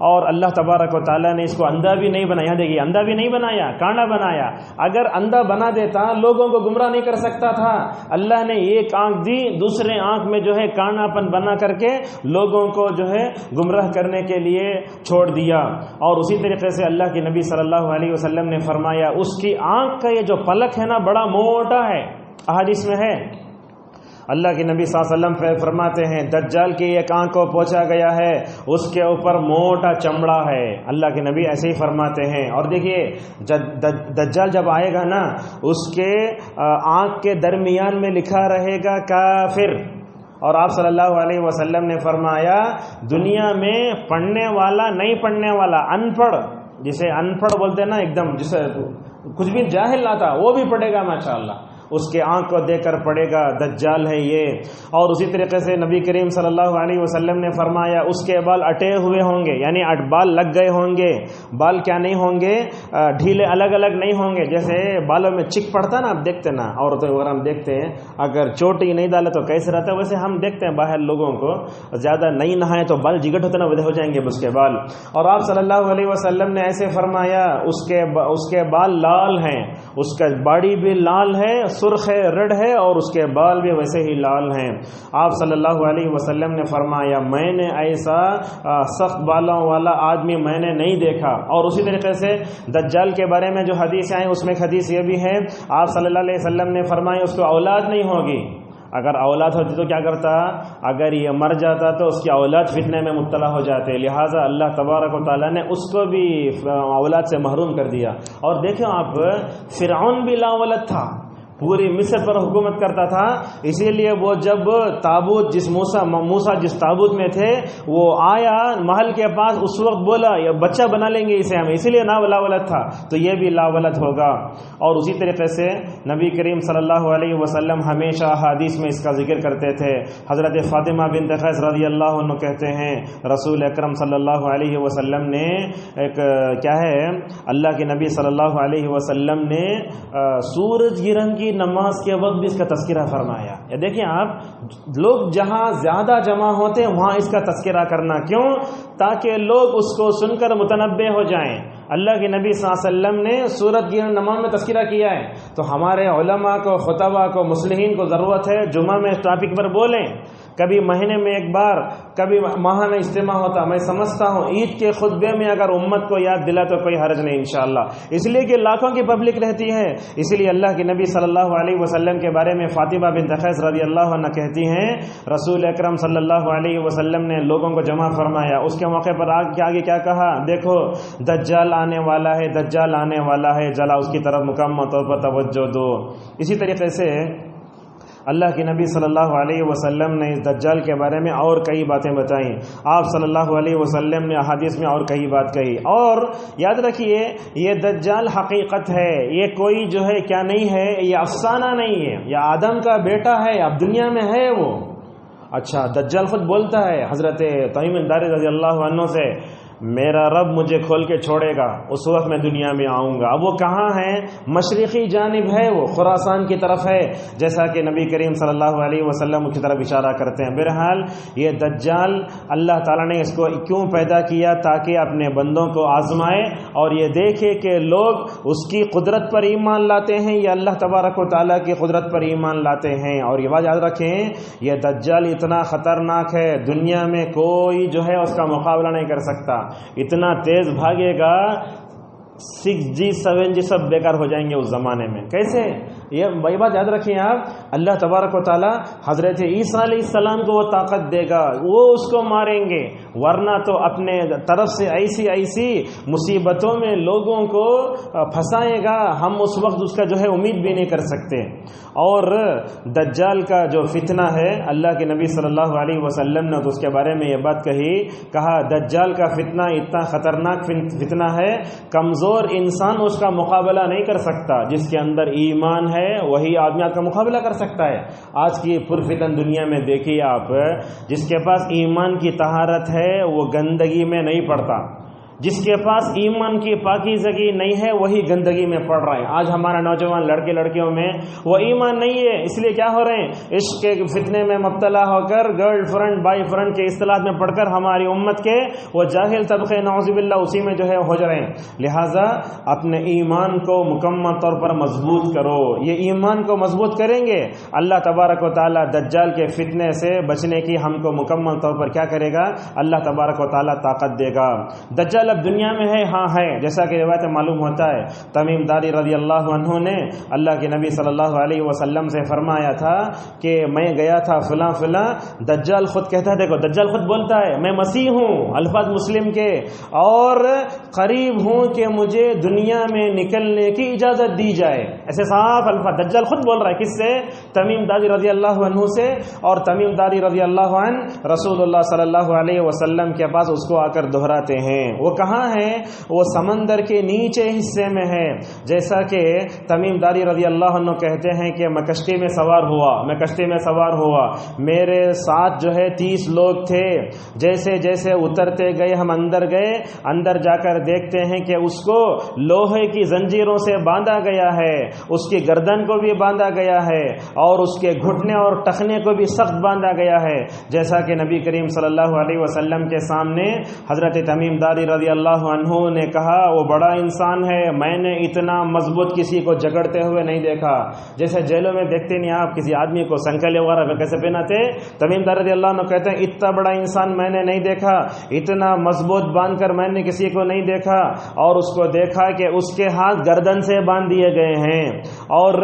A: اور اللہ تبارک و تعالیٰ نے اس کو اندھا بھی نہیں بنایا، دیکھیے اندھا بھی نہیں بنایا، کانا بنایا۔ اگر اندھا بنا دیتا لوگوں کو گمراہ نہیں کر سکتا تھا؟ اللہ نے ایک آنکھ دی، دوسرے آنکھ میں جو ہے کانا پن بنا کر کے لوگوں کو جو ہے گمراہ کرنے کے لیے چھوڑ دیا۔ اور اسی طریقے سے اللہ کے نبی صلی اللہ علیہ وسلم نے فرمایا اس کی آنکھ کا یہ جو پلک ہے نا بڑا موٹا ہے، احادیث میں ہے۔ اللہ کے نبی صلی اللہ علیہ وسلم فرماتے ہیں دجال کی ایک آنکھ کو پوچھا گیا ہے، اس کے اوپر موٹا چمڑا ہے۔ اللہ کے نبی ایسے ہی فرماتے ہیں۔ اور دیکھیے دجال جب آئے گا نا، اس کے آنکھ کے درمیان میں لکھا رہے گا کافر۔ اور آپ صلی اللہ علیہ وسلم نے فرمایا دنیا میں پڑھنے والا نہیں پڑھنے والا، ان پڑھ، جسے ان پڑھ بولتے ہیں نا، ایک دم جسے کچھ بھی جاہل لاتا وہ بھی پڑھے گا ماشاءاللہ، اس کے آنکھ کو دیکھ کر پڑے گا دجال ہے یہ۔ اور اسی طریقے سے نبی کریم صلی اللہ علیہ وسلم نے فرمایا اس کے بال اٹے ہوئے ہوں گے، یعنی بال لگ گئے ہوں گے، بال کیا نہیں ہوں گے؟ ڈھیلے الگ الگ نہیں ہوں گے، جیسے بالوں میں چک پڑتا نا، آپ دیکھتے نا عورتوں وغیرہ ہم دیکھتے ہیں اگر چوٹی نہیں ڈالے تو کیسے رہتا ہے، ویسے ہم دیکھتے ہیں باہر لوگوں کو زیادہ نہیں نہائے تو بال جگٹ ہوتے نا، ودے ہو جائیں گے اس کے بال۔ اور آپ صلی اللہ علیہ وسلم نے ایسے فرمایا اس کے بال لال ہیں، اس کا باڑی بھی لال ہے، سرخ ہے، ریڈ ہے، اور اس کے بال بھی ویسے ہی لال ہیں۔ آپ صلی اللہ علیہ وسلم نے فرمایا میں نے ایسا سخت بالوں والا آدمی میں نے نہیں دیکھا۔ اور اسی طریقے سے دجال کے بارے میں جو حدیث آئیں اس میں ایک حدیث یہ بھی ہے، آپ صلی اللہ علیہ وسلم نے فرمایا اس کو اولاد نہیں ہوگی، اگر اولاد ہوتی تو کیا کرتا؟ اگر یہ مر جاتا تو اس کی اولاد فتنے میں مبتلا ہو جاتے، لہٰذا اللہ تبارک و تعالیٰ نے اس کو بھی اولاد سے محروم کر دیا۔ اور دیکھیں آپ فرعون بھی لا ولد تھا، پوری مصر پر حکومت کرتا تھا، اسی لیے وہ جب تابوت موسیٰ جس تابوت میں تھے وہ آیا محل کے پاس، اس وقت بولا یہ بچہ بنا لیں گے اسے ہم، اسی لیے لا ولد تھا، تو یہ بھی لا ولد ہوگا۔ اور اسی طریقے سے نبی کریم صلی اللہ علیہ وسلم ہمیشہ حدیث میں اس کا ذکر کرتے تھے۔ حضرت فاطمہ بنت قیس رضی اللہ عنہ کہتے ہیں رسول اکرم صلی اللہ علیہ وسلم نے ایک کیا ہے، اللہ کے نبی صلی اللہ علیہ وسلم نے سورج گرہن کی نماز کے وقت بھی اس کا تذکرہ فرمایا۔ یہ دیکھیں آپ، لوگ جہاں زیادہ جمع ہوتے ہیں وہاں اس کا تذکرہ کرنا، کیوں؟ تاکہ لوگ اس کو سن کر متنبہ ہو جائیں۔ اللہ کے نبی صلی اللہ علیہ وسلم نے سورج گرہن نماز میں تذکرہ کیا ہے، تو ہمارے علماء کو، خطباء کو، مصلحین کو ضرورت ہے جمعہ میں اس ٹاپک پر بولیں کبھی مہینے میں ایک بار، کبھی ماہانہ اجتماع ہوتا. میں سمجھتا ہوں عید کے خطبے میں اگر امت کو یاد دلا تو کوئی حرج نہیں انشاءاللہ، اس لیے کہ لاکھوں کی پبلک رہتی ہے. اسی لیے اللہ کے نبی صلی اللہ علیہ وسلم کے بارے میں فاطمہ بنت قیس رضی اللہ عنہ کہتی ہیں رسول اکرم صلی اللہ علیہ وسلم نے لوگوں کو جمع فرمایا. اس کے موقع پر آگے کیا کہا؟ دیکھو دجال آنے والا ہے، دجال آنے والا ہے، ذرا اس کی طرف مکمل طور پر توجہ دو. اسی طریقے سے اللہ کے نبی صلی اللہ علیہ وسلم نے اس دجال کے بارے میں اور کئی باتیں بتائیں. آپ صلی اللہ علیہ وسلم نے احادیث میں اور کئی بات کہی. اور یاد رکھیے یہ دجال حقیقت ہے، یہ کوئی جو ہے کیا نہیں ہے، یہ افسانہ نہیں ہے، یہ آدم کا بیٹا ہے، اب دنیا میں ہے وہ. اچھا دجال خود بولتا ہے حضرت تمیم داری رضی اللہ عنہ سے، میرا رب مجھے کھول کے چھوڑے گا اس وقت میں دنیا میں آؤں گا. اب وہ کہاں ہے؟ مشرقی جانب ہے، وہ خراسان کی طرف ہے، جیسا کہ نبی کریم صلی اللہ علیہ وسلم کی طرف اشارہ کرتے ہیں. بہرحال یہ دجال اللہ تعالیٰ نے اس کو کیوں پیدا کیا؟ تاکہ اپنے بندوں کو آزمائے اور یہ دیکھے کہ لوگ اس کی قدرت پر ایمان لاتے ہیں یا اللہ تبارک و تعالیٰ کی قدرت پر ایمان لاتے ہیں. اور یہ بات یاد رکھیں یہ دجال اتنا خطرناک ہے، دنیا میں کوئی جو ہے اس کا مقابلہ نہیں کر سکتا. اتنا تیز بھاگے گا 6G 7G سب بیکار ہو جائیں گے اس زمانے میں. کیسے؟ یہ وہی بات یاد رکھیں آپ، اللہ تبارک و تعالی حضرت عیسیٰ علیہ السلام کو وہ طاقت دے گا، وہ اس کو ماریں گے، ورنہ تو اپنے طرف سے ایسی مصیبتوں میں لوگوں کو پھنسائے گا، ہم اس وقت اس کا جو ہے امید بھی نہیں کر سکتے. اور دجال کا جو فتنہ ہے اللہ کے نبی صلی اللہ علیہ وسلم نے تو اس کے بارے میں یہ بات کہا دجال کا فتنہ اتنا خطرناک فتنہ ہے، کمزور انسان اس کا مقابلہ نہیں کر سکتا، جس کے اندر ایمان ہے وہی آدمی آپ کا مقابلہ کر سکتا ہے. آج کی پرفتن دنیا میں دیکھیے آپ، جس کے پاس ایمان کی طہارت ہے وہ گندگی میں نہیں پڑتا، جس کے پاس ایمان کی پاکیزگی نہیں ہے وہی گندگی میں پڑ رہا ہے. آج ہمارا نوجوان لڑکے لڑکیوں میں وہ ایمان نہیں ہے، اس لیے کیا ہو رہے ہیں؟ عشق کے فتنے میں مبتلا ہو کر گرل فرینڈ بائی فرینڈ کے اصطلاحات میں پڑھ کر ہماری امت کے وہ جاہل طبقے نعوذ باللہ اسی میں جو ہے ہو جا رہے ہیں. لہٰذا اپنے ایمان کو مکمل طور پر مضبوط کرو. یہ ایمان کو مضبوط کریں گے اللہ تبارک و تعالیٰ دجال کے فتنے سے بچنے کی ہم کو مکمل طور پر کیا کرے گا؟ اللہ تبارک و تعالیٰ طاقت دے گا. دجال اب دنیا میں ہے، ہاں ہے، جیسا کہ روایت معلوم ہوتا ہے. تمیم داری رضی اللہ عنہ نے اللہ کے نبی صلی اللہ علیہ وسلم سے فرمایا تھا کہ میں گیا تھا فلاں دجال خود کہتا ہے، دیکھو دجال خود بولتا ہے میں مسیح ہوں، الفاظ مسلم کے، اور قریب ہوں کہ مجھے دنیا میں نکلنے کی اجازت دی جائے. ایسے صاف الفاظ دجال خود بول رہا ہے. کس سے؟ تمیم داری رضی اللہ عنہ سے. اور تمیم داری رضی اللہ عنہ رسول اللہ صلی اللہ علیہ وسلم کے پاس اس کو آ کر دہراتے ہیں. وہ کہاں ہے؟ وہ سمندر کے نیچے حصے میں ہے. جیسا کہ تمیم داری رضی اللہ عنہ کہتے ہیں کہ میں کشتی میں سوار ہوا، میرے ساتھ جو ہے 30 لوگ تھے. جیسے جیسے اترتے گئے ہم اندر گئے، اندر جا کر دیکھتے ہیں کہ اس کو لوہے کی زنجیروں سے باندھا گیا ہے، اس کی گردن کو بھی باندھا گیا ہے اور اس کے گھٹنے اور ٹخنے کو بھی سخت باندھا گیا ہے. جیسا کہ نبی کریم صلی اللہ علیہ وسلم کے سامنے حضرت تمیم داری رضی اللہ عنہ نے کہا وہ بڑا انسان ہے، میں نے اتنا مضبوط کسی کو جگڑتے ہوئے نہیں دیکھا. جیسے جیلوں میں دیکھتے نہیں آپ کسی آدمی کو سنکلے وغیرہ کیسے پہناتے، تمیم داری رضی اللہ عنہ کہتے ہیں اتنا بڑا انسان میں نے نہیں دیکھا، اتنا مضبوط باندھ کر میں نے کسی کو نہیں دیکھا. اور اس کو دیکھا کہ اس کے ہاتھ گردن سے باندھ دیے گئے ہیں اور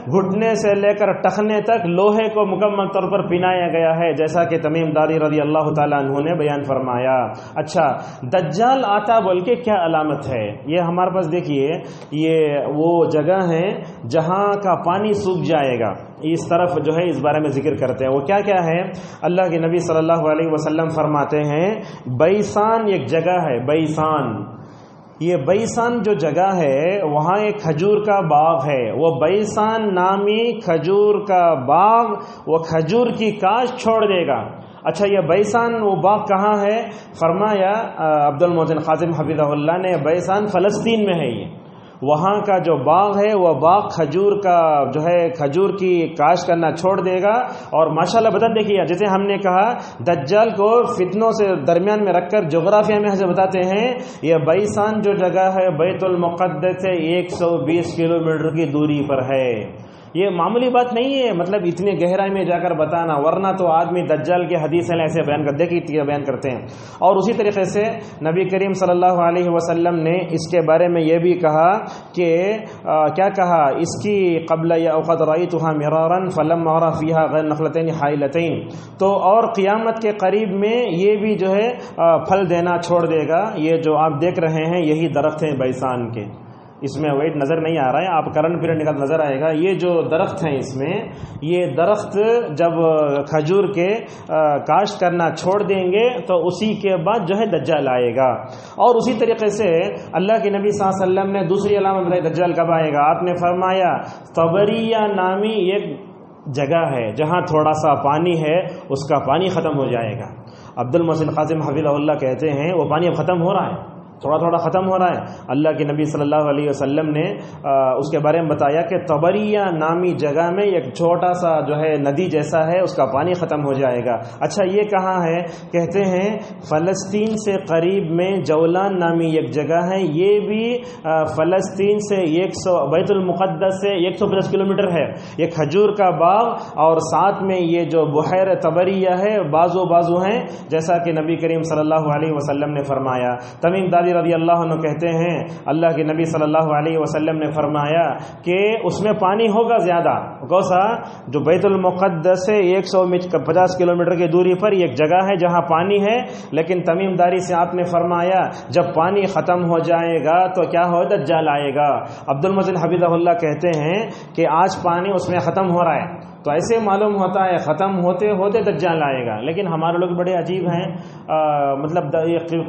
A: گھٹنے سے لے کر ٹخنے تک لوہے کو مکمل طور پر پہنایا گیا ہے، جیسا کہ تمیم داری رضی اللہ تعالیٰ عنہ نے بیان فرمایا. اچھا دجال آتا بول کے کیا علامت ہے؟ یہ ہمارے پاس دیکھیے، یہ وہ جگہ ہے جہاں کا پانی سوکھ جائے گا، اس طرف جو ہے اس بارے میں ذکر کرتے ہیں. وہ کیا کیا ہے؟ اللہ کے نبی صلی اللہ علیہ وسلم فرماتے ہیں بیسان ایک جگہ ہے، بیسان. یہ بیسان جو جگہ ہے وہاں ایک کھجور کا باغ ہے، وہ بیسان نامی کھجور کا باغ وہ کھجور کی کاشت چھوڑ دے گا. اچھا یہ بیسان وہ باغ کہاں ہے؟ فرمایا عبد المحسن خازم حفظہ اللہ نے بیسان فلسطین میں ہے. یہ وہاں کا جو باغ ہے وہ باغ کھجور کا جو ہے کھجور کی کاشت کرنا چھوڑ دے گا. اور ماشاءاللہ بدن دیکھیے، جیسے ہم نے کہا دجال کو فتنوں سے درمیان میں رکھ کر جغرافیہ میں حضرت بتاتے ہیں یہ بیسان جو جگہ ہے بیت المقدس سے 120 کلومیٹر کی دوری پر ہے. یہ معمولی بات نہیں ہے، مطلب اتنے گہرائی میں جا کر بتانا، ورنہ تو آدمی دجال کے حدیث ایسے بیان کرتے ہیں۔ اور اسی طریقے سے نبی کریم صلی اللہ علیہ وسلم نے اس کے بارے میں یہ بھی کہا کہ کیا کہا، اس کی قبل یأخذ رأیتها مرارا فلما ارى فيها غیر نخلتین حائلتین، تو اور قیامت کے قریب میں یہ بھی جو ہے پھل دینا چھوڑ دے گا۔ یہ جو آپ دیکھ رہے ہیں یہی درخت ہیں بیسان کے، اس میں ویٹ نظر نہیں آ رہا ہے، آپ کرنٹ پیریڈ نکال نظر آئے گا۔ یہ جو درخت ہیں اس میں، یہ درخت جب کھجور کے کاشت کرنا چھوڑ دیں گے تو اسی کے بعد جو ہے دجال آئے گا۔ اور اسی طریقے سے اللہ کے نبی صلی اللہ علیہ وسلم نے دوسری علامت بتائی دجال کب آئے گا۔ آپ نے فرمایا طبریہ نامی ایک جگہ ہے جہاں تھوڑا سا پانی ہے، اس کا پانی ختم ہو جائے گا۔ عبد المحسن قاسم حفظہ اللہ کہتے ہیں وہ پانی اب ختم ہو رہا ہے، تھوڑا تھوڑا ختم ہو رہا ہے۔ اللہ کے نبی صلی اللہ علیہ وسلم نے اس کے بارے میں بتایا کہ طبریہ نامی جگہ میں ایک چھوٹا سا جو ہے ندی جیسا ہے، اس کا پانی ختم ہو جائے گا۔ اچھا یہ کہاں ہے؟ کہتے ہیں فلسطین سے قریب میں جولان نامی ایک جگہ ہے، یہ بھی فلسطین سے 100 بیت المقدس سے 150 کلومیٹر ہے۔ یہ کھجور کا باغ اور ساتھ میں یہ جو بحیر طبریہ ہے بازو بازو ہیں، جیسا کہ نبی کریم صلی اللہ علیہ وسلم نے فرمایا۔ تمیم داری رضی اللہ عنہ کہتے ہیں اللہ کے نبی صلی اللہ علیہ وسلم نے فرمایا کہ اس میں پانی ہوگا زیادہ، کوسا جو بیت المقدس سے 150 کلومیٹر کی دوری پر ایک جگہ ہے جہاں پانی ہے، لیکن تمیم داری سے آپ نے فرمایا جب پانی ختم ہو جائے گا تو کیا ہو، دجال آئے گا۔ عبد المحسن حفظہ اللہ کہتے ہیں کہ آج پانی اس میں ختم ہو رہا ہے، تو ایسے معلوم ہوتا ہے ختم ہوتے ہوتے دجال آئے گا۔ لیکن ہمارے لوگ بڑے عجیب ہیں، مطلب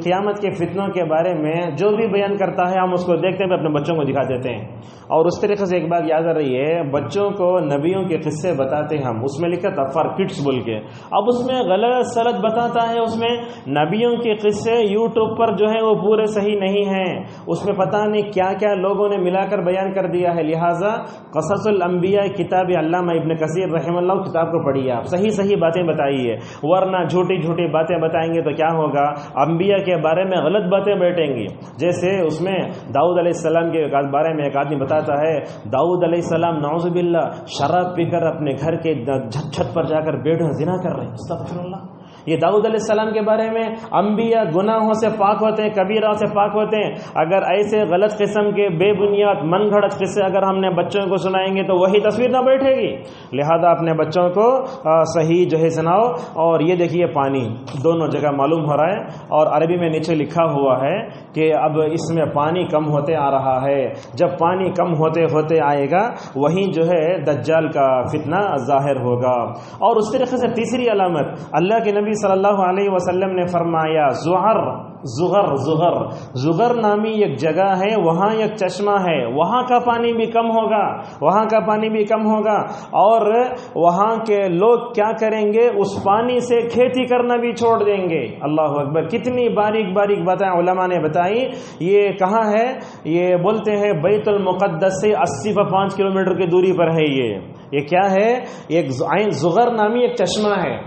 A: قیامت کے فتنوں کے بارے میں جو بھی بیان کرتا ہے ہم اس کو دیکھتے ہیں اپنے بچوں کو دکھا دیتے ہیں۔ اور اس طریقے سے ایک بات یاد آ رہی ہے، بچوں کو نبیوں کے قصے بتاتے ہیں ہم، اس میں لکھا تھا فار کڈس بول کے، اب اس میں غلط سلط بتاتا ہے، اس میں نبیوں کے قصے یوٹیوب پر جو ہے وہ پورے صحیح نہیں ہیں، اس میں پتہ نہیں کیا کیا لوگوں نے ملا کر بیان کر دیا ہے۔ لہٰذا قصص الانبیاء کتاب علامہ ابن کثیر رحمہ اللہ کتاب کو پڑھیے، آپ صحیح صحیح باتیں بتائیے، ورنہ جھوٹی جھوٹی باتیں بتائیں گے تو کیا ہوگا، انبیاء کے بارے میں غلط باتیں بیٹھیں گی۔ جیسے اس میں داؤد علیہ السلام کے بارے میں ایک آدمی بتاتا ہے، داؤد علیہ السلام نعوذ باللہ شراب پی کر اپنے گھر کے چھت پر جا کر بیڈ میں زنا کر رہے ہیں، استغفر اللہ۔ یہ داؤد علیہ السلام کے بارے میں انبیاء گناہوں سے پاک ہوتے ہیں، کبیرہ سے پاک ہوتے ہیں۔ اگر ایسے غلط قسم کے بے بنیاد من گھڑت قصے اگر ہم نے بچوں کو سنائیں گے تو وہی تصویر نہ بیٹھے گی۔ لہذا اپنے بچوں کو صحیح جو ہے سناؤ۔ اور یہ دیکھیے پانی دونوں جگہ معلوم ہو رہا ہے، اور عربی میں نیچے لکھا ہوا ہے کہ اب اس میں پانی کم ہوتے آ رہا ہے، جب پانی کم ہوتے ہوتے آئے گا وہیں جو ہے دجال کا فتنہ ظاہر ہوگا۔ اور اس طریقے سے تیسری علامت اللہ کے نبی صلی اللہ علیہ وسلم نے فرمایا زغر نامی ایک جگہ ہے، وہاں ایک چشمہ ہے، وہاں کا پانی بھی کم ہوگا، وہاں کا پانی بھی کم ہوگا، اور وہاں کے لوگ کیا کریں گے، اس پانی سے کھیتی کرنا بھی چھوڑ دیں گے۔ اللہ اکبر، کتنی باریک باریک باتیں علماء نے بتائی۔ یہ کہاں ہے؟ یہ بولتے ہیں بیت المقدس سے 85 کلومیٹر کی دوری پر ہے۔ یہ کیا ہے؟ ایک زغر نامی ایک چشمہ ہے،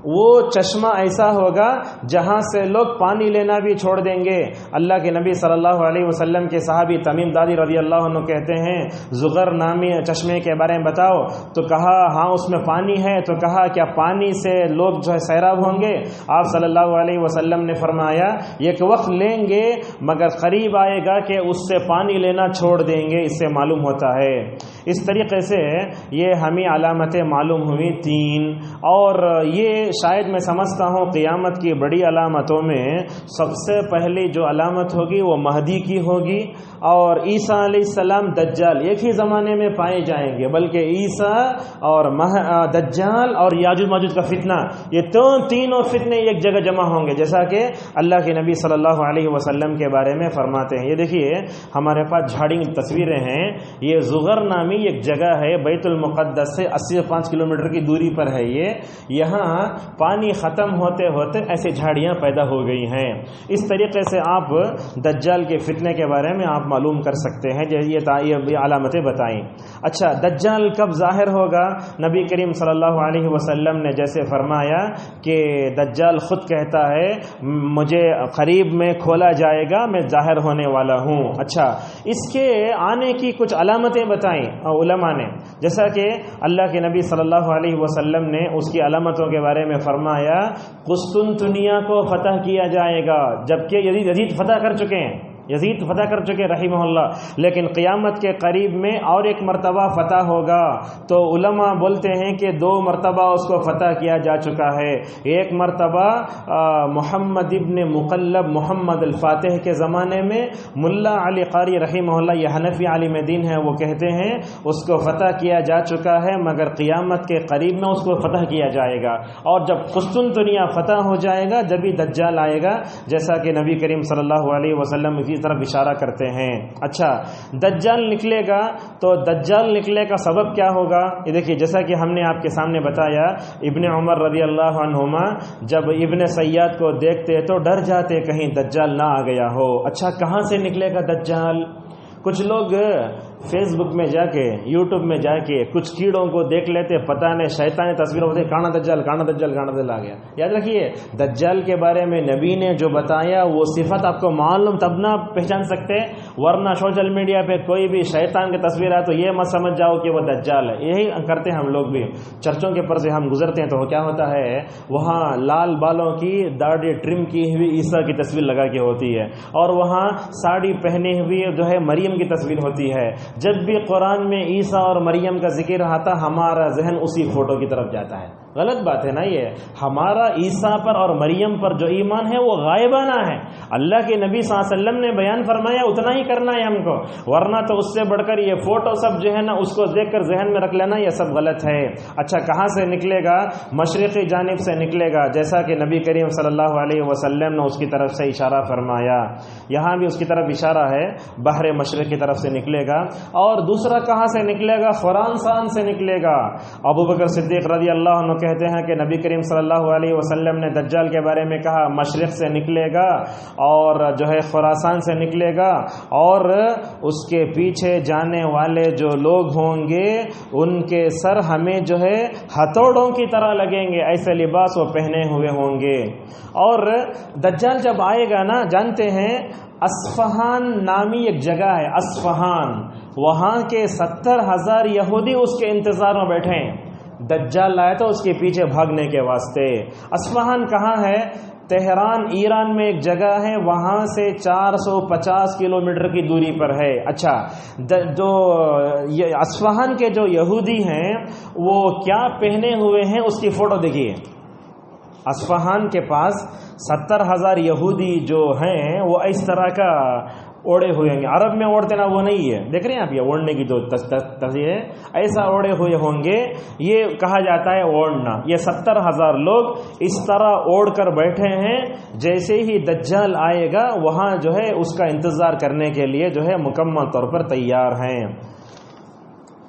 A: وہ چشمہ ایسا ہوگا جہاں سے لوگ پانی لینا بھی چھوڑ دیں گے۔ اللہ کے نبی صلی اللہ علیہ وسلم کے صحابی تمیم داری رضی اللہ عنہ کہتے ہیں زغر نامی چشمے کے بارے میں بتاؤ، تو کہا ہاں اس میں پانی ہے، تو کہا کیا پانی سے لوگ جو ہے سیراب ہوں گے؟ آپ صلی اللہ علیہ وسلم نے فرمایا ایک وقت لیں گے مگر قریب آئے گا کہ اس سے پانی لینا چھوڑ دیں گے۔ اس سے معلوم ہوتا ہے، اس طریقے سے یہ ہمیں علامتیں معلوم ہوئی 3، اور یہ شاید میں سمجھتا ہوں قیامت کی بڑی علامتوں میں سب سے پہلی جو علامت ہوگی وہ مہدی کی ہوگی، اور عیسیٰ علیہ السلام دجال ایک ہی زمانے میں پائے جائیں گے، بلکہ عیسیٰ اور دجال اور یاجوج ماجوج کا فتنہ، یہ تینوں فتنے ایک جگہ جمع ہوں گے، جیسا کہ اللہ کے نبی صلی اللہ علیہ وسلم کے بارے میں فرماتے ہیں۔ یہ دیکھیے ہمارے پاس جھاڑی تصویریں ہیں، یہ زغر نامی ایک جگہ ہے، بیت المقدس سے 85 کلومیٹر کی دوری پر ہے۔ یہاں پانی ختم ہوتے ہوتے ایسی جھاڑیاں پیدا ہو گئی ہیں۔ اس طریقے سے آپ دجال کے فتنے کے بارے میں آپ معلوم کر سکتے ہیں، یہ علامتیں بتائیں۔ اچھا، دجال کب ظاہر ہوگا؟ نبی کریم صلی اللہ علیہ وسلم نے جیسے فرمایا کہ دجال خود کہتا ہے مجھے قریب میں کھولا جائے گا، میں ظاہر ہونے والا ہوں۔ اچھا، اس کے آنے کی کچھ علامتیں بتائیں علماء نے، جیسا کہ اللہ کے نبی صلی اللہ علیہ وسلم نے اس کی علامتوں کے بارے میں فرمایا قسطنطنیہ کو فتح کیا جائے گا، جبکہ یزید فتح کر چکے ہیں، یزید فتح کر چکے رحمہ اللہ، لیکن قیامت کے قریب میں اور ایک مرتبہ فتح ہوگا۔ تو علماء بولتے ہیں کہ 2 مرتبہ اس کو فتح کیا جا چکا ہے۔ ایک مرتبہ محمد ابن مقلب محمد الفاتح کے زمانے میں ملا علی قاری رحمہ اللہ، یہ حنفی عالم دین ہے، وہ کہتے ہیں اس کو فتح کیا جا چکا ہے مگر قیامت کے قریب میں اس کو فتح کیا جائے گا، اور جب قسطنطنیہ فتح ہو جائے گا جب ہی دجال آئے گا، جیسا کہ نبی کریم صلی اللہ علیہ وسلم کی طرف اشارہ کرتے ہیں۔ اچھا، دجال نکلے گا تو دجال نکلے کا سبب کیا ہوگا؟ یہ دیکھیے، جیسا کہ ہم نے آپ کے سامنے بتایا، ابن عمر رضی اللہ عنہما جب ابن سیاد کو دیکھتے تو ڈر جاتے کہیں دجال نہ آ گیا ہو۔ اچھا، کہاں سے نکلے گا دجال؟ کچھ لوگ فیس بک میں جا کے، یوٹیوب میں جا کے کچھ کیڑوں کو دیکھ لیتے، پتہ نہیں شیطانی تصویر ہوتے، کانا دجال کانا دجال کانا دجال آ گیا۔ یاد رکھیے، دجال کے بارے میں نبی نے جو بتایا وہ صفت آپ کو معلوم تب نہ پہچان سکتے، ورنہ سوشل میڈیا پہ کوئی بھی شیطان کی تصویر ہے تو یہ مت سمجھ جاؤ کہ وہ دجال ہے۔ یہی کرتے ہیں ہم لوگ بھی، چرچوں کے پر سے ہم گزرتے ہیں تو کیا ہوتا ہے، وہاں لال بالوں کی داڑھی ٹرم کی ہوئی عیسیٰ کی تصویر لگا کے ہوتی ہے، اور وہاں ساڑی پہنے ہوئی جو ہے مریم کی تصویر ہوتی ہے۔ جب بھی قرآن میں عیسیٰ اور مریم کا ذکر آتا ہمارا ذہن اسی فوٹو کی طرف جاتا ہے۔ غلط بات ہے نا، یہ ہمارا عیسیٰ پر اور مریم پر جو ایمان ہے وہ غائبانہ ہے۔ اللہ کے نبی صلی اللہ علیہ وسلم نے بیان فرمایا اتنا ہی کرنا ہے ہم کو، ورنہ تو اس سے بڑھ کر یہ فوٹو سب جو ہے نا اس کو دیکھ کر ذہن میں رکھ لینا، یہ سب غلط ہے۔ اچھا، کہاں سے نکلے گا؟ مشرقی جانب سے نکلے گا، جیسا کہ نبی کریم صلی اللہ علیہ وسلم نے اس کی طرف سے اشارہ فرمایا، یہاں بھی اس کی طرف اشارہ ہے، بحر مشرق کی طرف سے نکلے گا۔ اور دوسرا کہاں سے نکلے گا؟ خراسان سے نکلے گا۔ ابو بکر صدیق رضی اللہ عنہ کہتے ہیں کہ نبی کریم صلی اللہ علیہ وسلم نے دجال کے بارے میں کہا مشرق سے نکلے گا اور جو ہے خراسان سے نکلے گا، اور اس کے پیچھے جانے والے جو لوگ ہوں گے ان کے سر ہمیں جو ہے ہتھوڑوں کی طرح لگیں گے، ایسے لباس وہ پہنے ہوئے ہوں گے۔ اور دجال جب آئے گا نا، جانتے ہیں اصفہان نامی ایک جگہ ہے، اصفہان، وہاں کے 70,000 یہودی اس کے انتظار میں بیٹھے ہیں، دجال لائے تو اس کے پیچھے بھاگنے کے واسطے۔ اصفہان کہاں ہے؟ تہران ایران میں ایک جگہ ہے، وہاں سے 450 کلومیٹر کی دوری پر ہے۔ اچھا، جو اصفہان کے جو یہودی ہیں وہ کیا پہنے ہوئے ہیں اس کی فوٹو دیکھیے۔ اصفہان کے پاس 70,000 یہودی جو ہیں وہ اس طرح کا اوڑے ہوئے ہوں گے، عرب میں اوڑتے نا وہ نہیں ہے، دیکھ رہے ہیں آپ یہ اوڑھنے کی جو تصویر ہے، ایسا اوڑے ہوئے ہوں گے، یہ کہا جاتا ہے اوڑھنا۔ یہ 70,000 لوگ اس طرح اوڑھ کر بیٹھے ہیں، جیسے ہی دجال آئے گا وہاں جو ہے اس کا انتظار کرنے کے لیے جو ہے مکمل طور پر تیار ہیں۔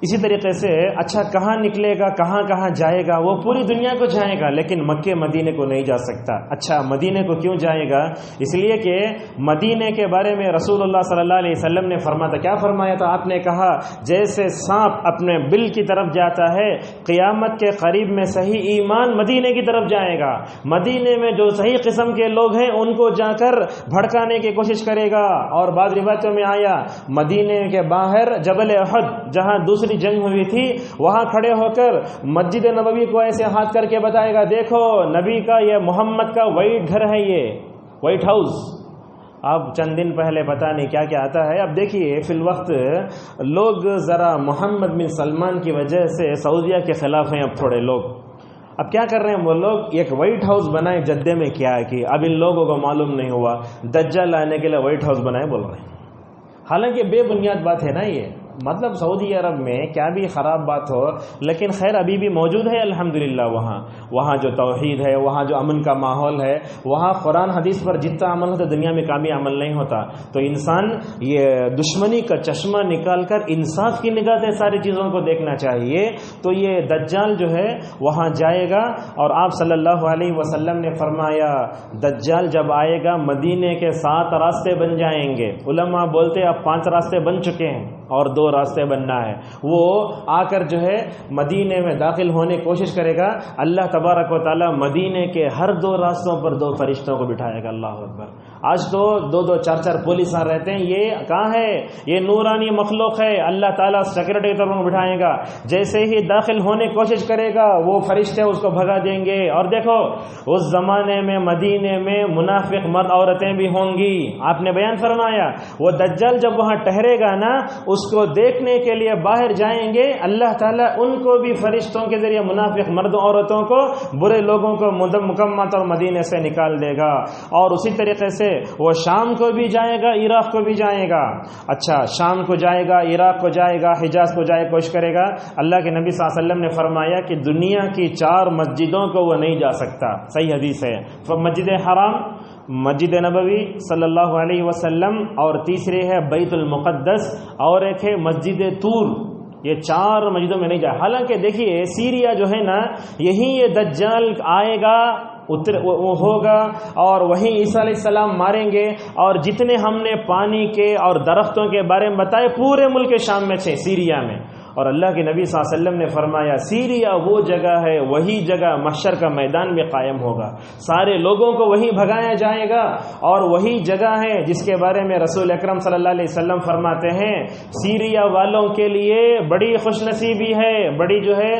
A: اسی طریقے سے اچھا کہاں نکلے گا، کہاں کہاں جائے گا؟ وہ پوری دنیا کو جائے گا لیکن مکے مدینے کو نہیں جا سکتا۔ اچھا، مدینے کو کیوں جائے گا؟ اس لیے کہ مدینے کے بارے میں رسول اللہ صلی اللہ علیہ وسلم نے فرمایا تھا، کیا فرمایا تھا آپ نے؟ کہا جیسے سانپ اپنے بل کی طرف جاتا ہے، قیامت کے قریب میں صحیح ایمان مدینے کی طرف جائے گا۔ مدینے میں جو صحیح قسم کے لوگ ہیں ان کو جا کر بھڑکانے کی کوشش کرے گا۔ اور بعض روایتوں میں آیا مدینے کے باہر جبل احد جہاں دوسری جنگ ہوئی تھی وہاں کھڑے ہو کر مسجد نبوی کو ایسے ہاتھ کر کے بتائے گا، دیکھو نبی کا، یہ محمد کا وائٹ گھر ہے، یہ وائٹ ہاؤس۔ اب چند دن پہلے پتہ نہیں کیا کیا آتا ہے۔ اب دیکھیے فی الوقت لوگ ذرا محمد بن سلمان کی وجہ سے سعودیہ کے خلاف ہیں، اب تھوڑے لوگ اب کیا کر رہے ہیں، وہ لوگ ایک وائٹ ہاؤس بنائے جدے میں، کیا ہے کہ اب ان لوگوں کو معلوم نہیں ہوا دجال لانے کے لیے وائٹ ہاؤس بنائے بول رہے ہیں، حالانکہ بے بنیاد بات ہے نا،
B: مطلب سعودی عرب میں کیا بھی خراب بات ہو لیکن خیر ابھی بھی موجود ہے الحمدللہ، وہاں جو توحید ہے، وہاں جو امن کا ماحول ہے، وہاں قرآن حدیث پر جتنا عمل ہوتا دنیا میں کام عمل نہیں ہوتا. تو انسان یہ دشمنی کا چشمہ نکال کر انصاف کی نگاہ سے ساری چیزوں کو دیکھنا چاہیے. تو یہ دجال جو ہے وہاں جائے گا، اور آپ صلی اللہ علیہ وسلم نے فرمایا دجال جب آئے گا مدینے کے 7 راستے بن جائیں گے. علماء بولتے اب 5 راستے بن چکے ہیں اور 2 راستے بننا ہے. وہ آ کر جو ہے مدینے میں داخل ہونے کی کوشش کرے گا. اللہ تبارک و تعالی مدینے کے ہر 2 راستوں پر 2 فرشتوں کو بٹھائے گا. اللہ اکبر. آج تو 2 4 پولیس رہتے ہیں، یہ کہاں ہے؟ یہ نورانی مخلوق ہے. اللہ تعالیٰ سیکورٹی کی طرف بٹھائے گا. جیسے ہی داخل ہونے کی کوشش کرے گا وہ فرشتے اس کو بھگا دیں گے. اور دیکھو اس زمانے میں مدینے میں منافق مرد عورتیں بھی ہوں گی. آپ نے بیان فرمایا وہ دجال جب وہاں ٹھہرے گا نا، اس کو دیکھنے کے لیے باہر جائیں گے. اللہ تعالیٰ ان کو بھی فرشتوں کے ذریعے منافق مرد عورتوں کو، برے لوگوں کو مکمل طور مدینے سے نکال دے گا. اور اسی طریقے سے وہ شام کو بھی جائے گا، عراق کو بھی جائے گا. اچھا شام کو جائے گا، عراق کو جائے گا، حجاز کو جائے کوشش کرے گا. اللہ کے نبی صلی اللہ علیہ وسلم نے فرمایا کہ دنیا کی 4 مسجدوں کو وہ نہیں جا سکتا. صحیح حدیث ہے. مسجد حرام، مسجد نبوی صلی اللہ علیہ وسلم، اور تیسری ہے بیت المقدس، اور ایک ہے مسجد طور. یہ 4 مسجدوں میں نہیں جائے. حالانکہ دیکھیے سیریا جو ہے نا، یہی یہ دجال آئے گا، وہ ہوگا، اور وہیں عیسیٰ علیہ السلام ماریں گے. اور جتنے ہم نے پانی کے اور درختوں کے بارے میں بتائے پورے ملک شام میں تھے، سیریا میں. اور اللہ کے نبی صلی اللہ علیہ وسلم نے فرمایا سیریا وہ جگہ ہے، وہی جگہ محشر کا میدان میں قائم ہوگا. سارے لوگوں کو وہیں بھگایا جائے گا، اور وہی جگہ ہے جس کے بارے میں رسول اکرم صلی اللہ علیہ وسلم فرماتے ہیں سیریا والوں کے لیے بڑی خوش نصیبی ہے، بڑی جو ہے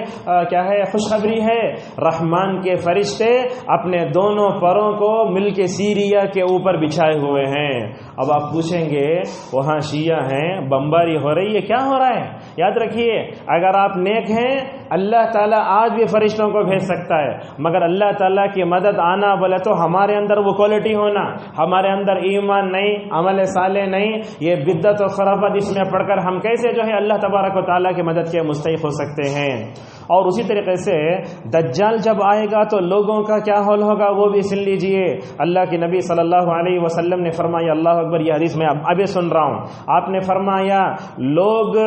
B: کیا ہے، خوشخبری ہے. رحمان کے فرشتے اپنے دونوں پروں کو مل کے سیریا کے اوپر بچھائے ہوئے ہیں. اب آپ پوچھیں گے وہاں شیعہ ہیں، بمباری ہو رہی ہے، کیا ہو رہا ہے؟ یاد رکھیے اگر آپ نیک ہیں اللہ تعالیٰ آج بھی فرشتوں کو بھیج سکتا ہے، مگر اللہ تعالیٰ کی مدد آنا بولے تو ہمارے اندر وہ کوالٹی ہونا. ہمارے اندر ایمان نہیں، عمل صالح نہیں، یہ بدعت و خرافات اس میں پڑھ کر ہم کیسے جو ہے اللہ تبارک و تعالیٰ کی مدد کے مستحق ہو سکتے ہیں. اور اسی طریقے سے دجال جب آئے گا تو لوگوں کا کیا حال ہوگا وہ بھی سن لیجئے. اللہ کے نبی صلی اللہ علیہ وسلم نے فرمایا، اللہ اکبر، یہ حدیث میں ابھی سن رہا ہوں. آپ نے فرمایا لوگ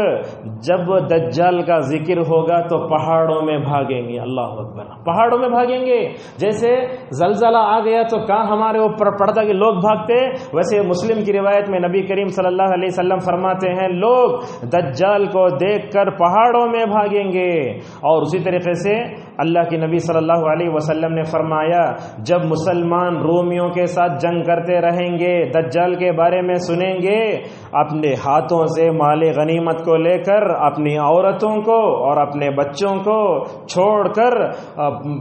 B: جب دجال کا ذکر ہوگا تو پہاڑوں میں بھاگیں گے. اللہ اکبر، پہاڑوں میں بھاگیں گے. جیسے زلزلہ آ گیا تو کہاں ہمارے اوپر پڑتا کہ لوگ بھاگتے، ویسے مسلم کی روایت میں نبی کریم صلی اللہ علیہ وسلم فرماتے ہیں لوگ دجال کو دیکھ کر پہاڑوں میں بھاگیں گے. اور اسی طریقے سے اللہ کے نبی صلی اللہ علیہ وسلم نے فرمایا جب مسلمان رومیوں کے ساتھ جنگ کرتے رہیں گے، دجال کے بارے میں سنیں گے، اپنے ہاتھوں سے مال غنیمت کو لے کر اپنی عورتوں کو اور اپنے بچوں کو چھوڑ کر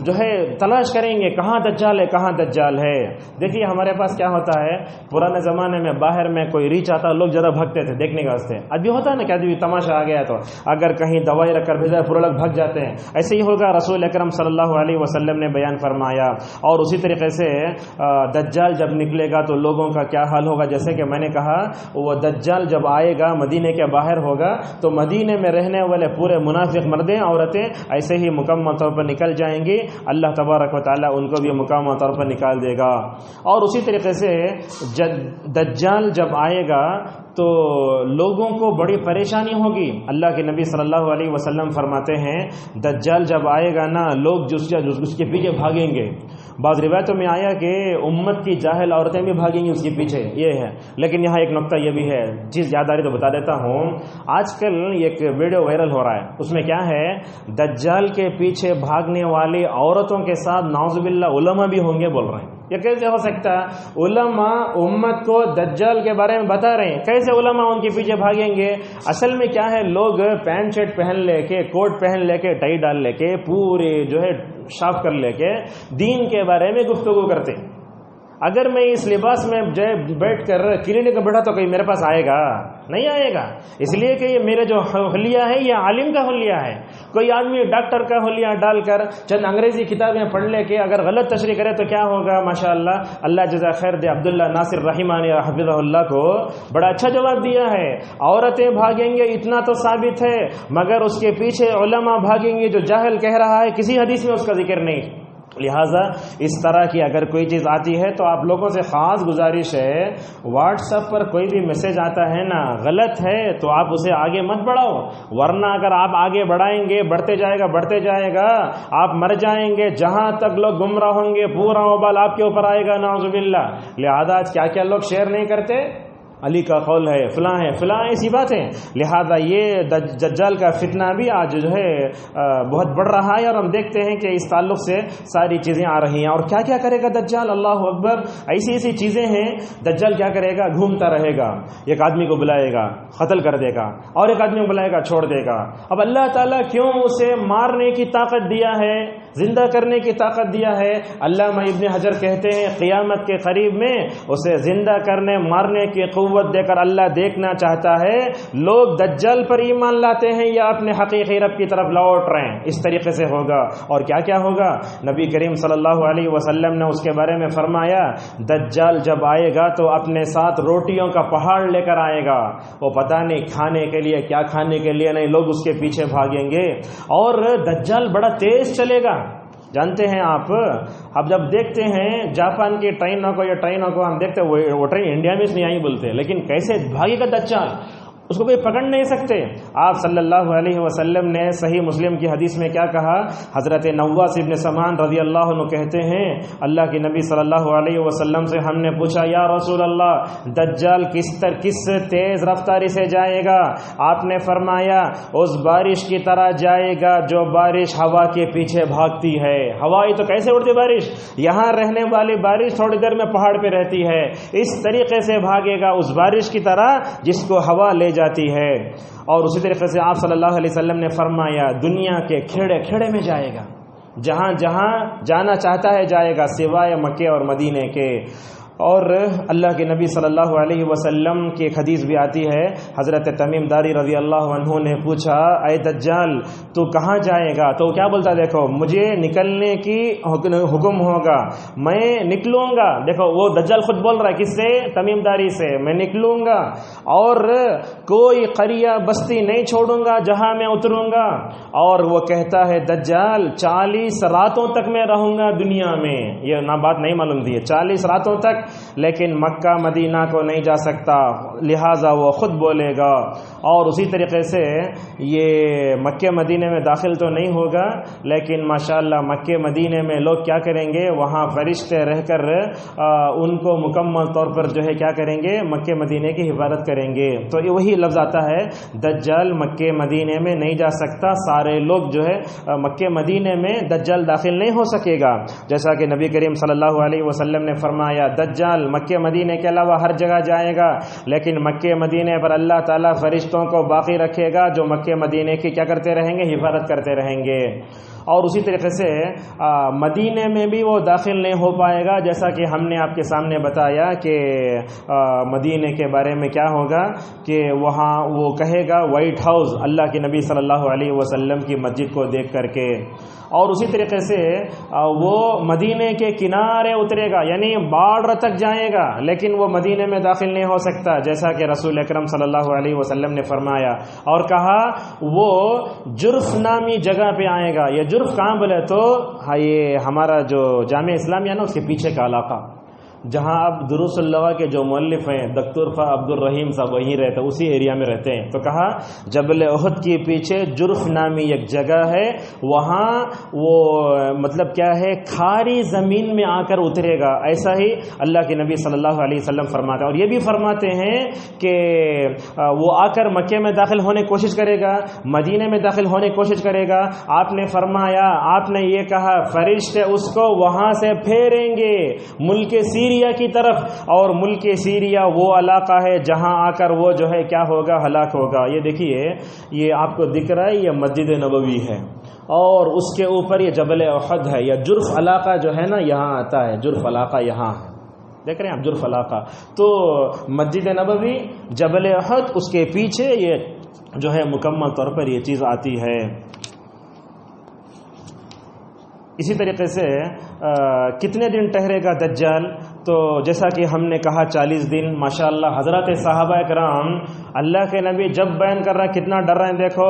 B: جو ہے تلاش کریں گے کہاں دجال ہے، کہاں دجال ہے. دیکھیے ہمارے پاس کیا ہوتا ہے، پرانے زمانے میں باہر میں کوئی ریچھ آتا لوگ زیادہ بھگتے تھے دیکھنے کے واسطے. ابھی ہوتا ہے نا کہ ابھی تماشا آ گیا تو اگر کہیں دوائی رکھ کر بھیجا پورے لوگ بھگ جاتے ہیں. ایسے ہی ہوگا، رسول اکرم صلی اللہ علیہ وسلم نے بیان فرمایا. اور اسی طریقے سے دجال جب نکلے گا تو لوگوں کا کیا حال ہوگا، جیسے کہ میں نے کہا وہ دجال جب آئے گا مدینے کے باہر ہوگا تو مدینے میں رہنے والے پورے منافق مردیں عورتیں ایسے ہی مکمل طور پر نکل جائیں گی. اللہ تبارک و تعالیٰ ان کو بھی مکمل طور پر نکال دے گا. اور اسی طریقے سے دجال جب آئے گا تو لوگوں کو بڑی پریشانی ہوگی. اللہ کے نبی صلی اللہ علیہ وسلم فرماتے ہیں دجال جب آئے گا نا لوگ اس کے پیچھے بھاگیں گے. بعض روایتوں میں آیا کہ امت کی جاہل عورتیں بھی بھاگیں گی اس کے پیچھے، یہ ہے. لیکن یہاں ایک نقطہ یہ بھی ہے، چیز یاد آ رہی تو بتا دیتا ہوں. آج کل ایک ویڈیو وائرل ہو رہا ہے، اس میں کیا ہے، دجال کے پیچھے بھاگنے والی عورتوں کے ساتھ نعوذ باللہ علماء بھی ہوں گے بول رہے ہیں. یہ کیسے ہو سکتا ہے؟ علماء امت کو دجال کے بارے میں بتا رہے ہیں، کیسے علماء ان کے پیچھے بھاگیں گے؟ اصل میں کیا ہے، لوگ پینٹ شرٹ پہن لے کے، کوٹ پہن لے کے، ٹائی ڈال لے کے، پورے جو ہے شاف کر لے کے دین کے بارے میں گفتگو کرتے ہیں. اگر میں اس لباس میں بیٹھ کر کلینک میں بیٹھا تو کوئی میرے پاس آئے گا؟ نہیں آئے گا، اس لیے کہ یہ میرے جو حلیہ ہے یہ عالم کا حلیہ ہے۔ کوئی آدمی ڈاکٹر کا حلیہ ڈال کر چند انگریزی کتابیں پڑھ لے کے اگر غلط تشریح کرے تو کیا ہوگا؟ ماشاءاللہ، اللہ جزا خیر دے، عبداللہ ناصر رحمانی حفظہ اللہ کو بڑا اچھا جواب دیا ہے۔ عورتیں بھاگیں گے اتنا تو ثابت ہے، مگر اس کے پیچھے علماء بھاگیں گے جو جاہل کہہ رہا ہے، کسی حدیث میں اس کا ذکر نہیں۔ لہٰذا اس طرح کی اگر کوئی چیز آتی ہے تو آپ لوگوں سے خاص گزارش ہے، واٹس ایپ پر کوئی بھی میسج آتا ہے نا غلط ہے تو آپ اسے آگے مت بڑھاؤ، ورنہ اگر آپ آگے بڑھائیں گے بڑھتے جائے گا آپ مر جائیں گے، جہاں تک لوگ گمراہ ہوں گے پورا وبال آپ کے اوپر آئے گا، نعوذ باللہ۔ لہذا آج کیا کیا لوگ شیئر نہیں کرتے، علی کا قول ہے، فلاں ایسی باتیں۔ لہذا یہ دجال کا فتنہ بھی آج جو ہے بہت بڑھ رہا ہے، اور ہم دیکھتے ہیں کہ اس تعلق سے ساری چیزیں آ رہی ہیں۔ اور کیا کیا کرے گا دجال، اللہ اکبر، ایسی چیزیں ہیں۔ دجال کیا کرے گا؟ گھومتا رہے گا، ایک آدمی کو بلائے گا قتل کر دے گا، اور ایک آدمی کو بلائے گا چھوڑ دے گا۔ اب اللہ تعالیٰ کیوں اسے مارنے کی طاقت دیا ہے، زندہ کرنے کی طاقت دیا ہے؟ علامہ ابن حجر کہتے ہیں قیامت کے قریب میں اسے زندہ کرنے مارنے کی قوت دے کر اللہ دیکھنا چاہتا ہے لوگ دجال پر ایمان لاتے ہیں یا اپنے حقیقی رب کی طرف لوٹ رہے ہیں۔ اس طریقے سے ہوگا۔ اور کیا کیا ہوگا؟ نبی کریم صلی اللہ علیہ وسلم نے اس کے بارے میں فرمایا دجال جب آئے گا تو اپنے ساتھ روٹیوں کا پہاڑ لے کر آئے گا، وہ پتہ نہیں کھانے کے لیے کیا کھانے کے لیے نہیں، لوگ اس کے پیچھے بھاگیں گے، اور دجال بڑا تیز چلے گا۔ جانتے ہیں آپ، اب جب دیکھتے ہیں جاپان کی ٹرینوں کو ہم دیکھتے ہیں وہ ٹرین انڈیا میں نہیں آئی بولتے، لیکن کیسے بھاگے گا دجال، اس کو کوئی پکڑ نہیں سکتے۔ آپ صلی اللہ علیہ وسلم نے صحیح مسلم کی حدیث میں کیا کہا؟ حضرت نواس ابن سمعان رضی اللہ عنہ کہتے ہیں اللہ کے نبی صلی اللہ علیہ وسلم سے ہم نے پوچھا یا رسول اللہ دجال کس تیز رفتاری سے جائے گا؟ آپ نے فرمایا اس بارش کی طرح جائے گا جو بارش ہوا کے پیچھے بھاگتی ہے۔ ہوائی تو کیسے اڑتی بارش، یہاں رہنے والی بارش تھوڑی دیر میں پہاڑ پہ رہتی ہے، اس طریقے سے بھاگے گا اس بارش کی طرح جس کو ہوا لے جاتی ہے۔ اور اسی طریقے سے آپ صلی اللہ علیہ وسلم نے فرمایا دنیا کے کھیڑے کھیڑے میں جائے گا، جہاں جہاں جانا چاہتا ہے جائے گا سوائے مکے اور مدینے کے۔ اور اللہ کے نبی صلی اللہ علیہ وسلم کی ایک حدیث بھی آتی ہے، حضرت تمیم داری رضی اللہ عنہ نے پوچھا اے دجال تو کہاں جائے گا؟ تو کیا بولتا؟ دیکھو مجھے نکلنے کی حکم ہوگا، میں نکلوں گا۔ دیکھو وہ دجال خود بول رہا ہے، کس سے؟ تمیم داری سے، میں نکلوں گا اور کوئی قریہ بستی نہیں چھوڑوں گا جہاں میں اتروں گا۔ اور وہ کہتا ہے دجال 40 راتوں تک میں رہوں گا دنیا میں، یہ نہ بات نہیں معلوم تھی، 40 راتوں تک، لیکن مکہ مدینہ کو نہیں جا سکتا، لہٰذا وہ خود بولے گا۔ اور اسی طریقے سے یہ مکہ مدینے میں داخل تو نہیں ہوگا، لیکن ماشاءاللہ مکہ مدینے میں لوگ کیا کریں گے، وہاں فرشتے رہ کر ان کو مکمل طور پر جو ہے کیا کریں گے، مکہ مدینے کی حفاظت کریں گے۔ تو وہی لفظ آتا ہے دجال مکہ مدینے میں نہیں جا سکتا، سارے لوگ جو ہے مکہ مدینے میں دجال داخل نہیں ہو سکے گا، جیسا کہ نبی کریم صلی اللہ علیہ وسلم نے فرمایا دجال مکہ مدینے کے علاوہ ہر جگہ جائے گا، لیکن مکہ مدینے پر اللہ تعالیٰ فرشتوں کو باقی رکھے گا جو مکہ مدینے کی کیا کرتے رہیں گے، حفاظت کرتے رہیں گے۔ اور اسی طریقے سے مدینے میں بھی وہ داخل نہیں ہو پائے گا، جیسا کہ ہم نے آپ کے سامنے بتایا کہ مدینے کے بارے میں کیا ہوگا کہ وہاں وہ کہے گا وائٹ ہاؤس اللہ کے نبی صلی اللہ علیہ وسلم کی مسجد کو دیکھ کر کے۔ اور اسی طریقے سے وہ مدینے کے کنارے اترے گا، یعنی بارڈر تک جائے گا، لیکن وہ مدینے میں داخل نہیں ہو سکتا، جیسا کہ رسول اکرم صلی اللہ علیہ وسلم نے فرمایا۔ اور کہا وہ جرف نامی جگہ پہ آئے گا۔ یہ جرف کہاں بولے تو یہ ہمارا جو جامعہ اسلامیہ نا اس کے پیچھے کا علاقہ، جہاں اب دروس اللہ کے جو مؤلف ہیں دکتور عبد الرحیم صاحب وہیں رہتے، اسی ایریا میں رہتے ہیں۔ تو کہا جبل احد کے پیچھے جرف نامی ایک جگہ ہے، وہاں وہ مطلب کیا ہے کھاری زمین میں آ کر اترے گا، ایسا ہی اللہ کے نبی صلی اللہ علیہ وسلم فرماتے ہیں۔ اور یہ بھی فرماتے ہیں کہ وہ آ کر مکے میں داخل ہونے کی کوشش کرے گا، مدینے میں داخل ہونے کی کوشش کرے گا۔ آپ نے فرمایا، آپ نے یہ کہا فرشتے اس کو وہاں سے پھیریں گے ملک سیریا کی طرف، اور ملک سیریا وہ علاقہ ہے جہاں آ کر وہ جو ہے کیا ہوگا، ہلاک ہوگا۔ یہ دیکھیے یہ آپ کو دکھ رہا ہے، یہ مسجد نبوی ہے، اور اس کے اوپر یہ جبل احد ہے، یہ جرف علاقہ جو ہے نا یہاں آتا ہے، جرف علاقہ یہاں ہے۔ دیکھ رہے ہیں عبد الفلاح کا. تو مسجد نبوی، جبل احد، اس کے پیچھے یہ جو ہے مکمل طور پر یہ چیز آتی ہے. اسی طریقے سے کتنے دن ٹھہرے گا دجال؟ تو جیسا کہ ہم نے کہا 40 دن. ماشاءاللہ حضرات صحابہ کرام اللہ کے نبی جب بیان کر رہا ہے کتنا ڈر رہے ہیں. دیکھو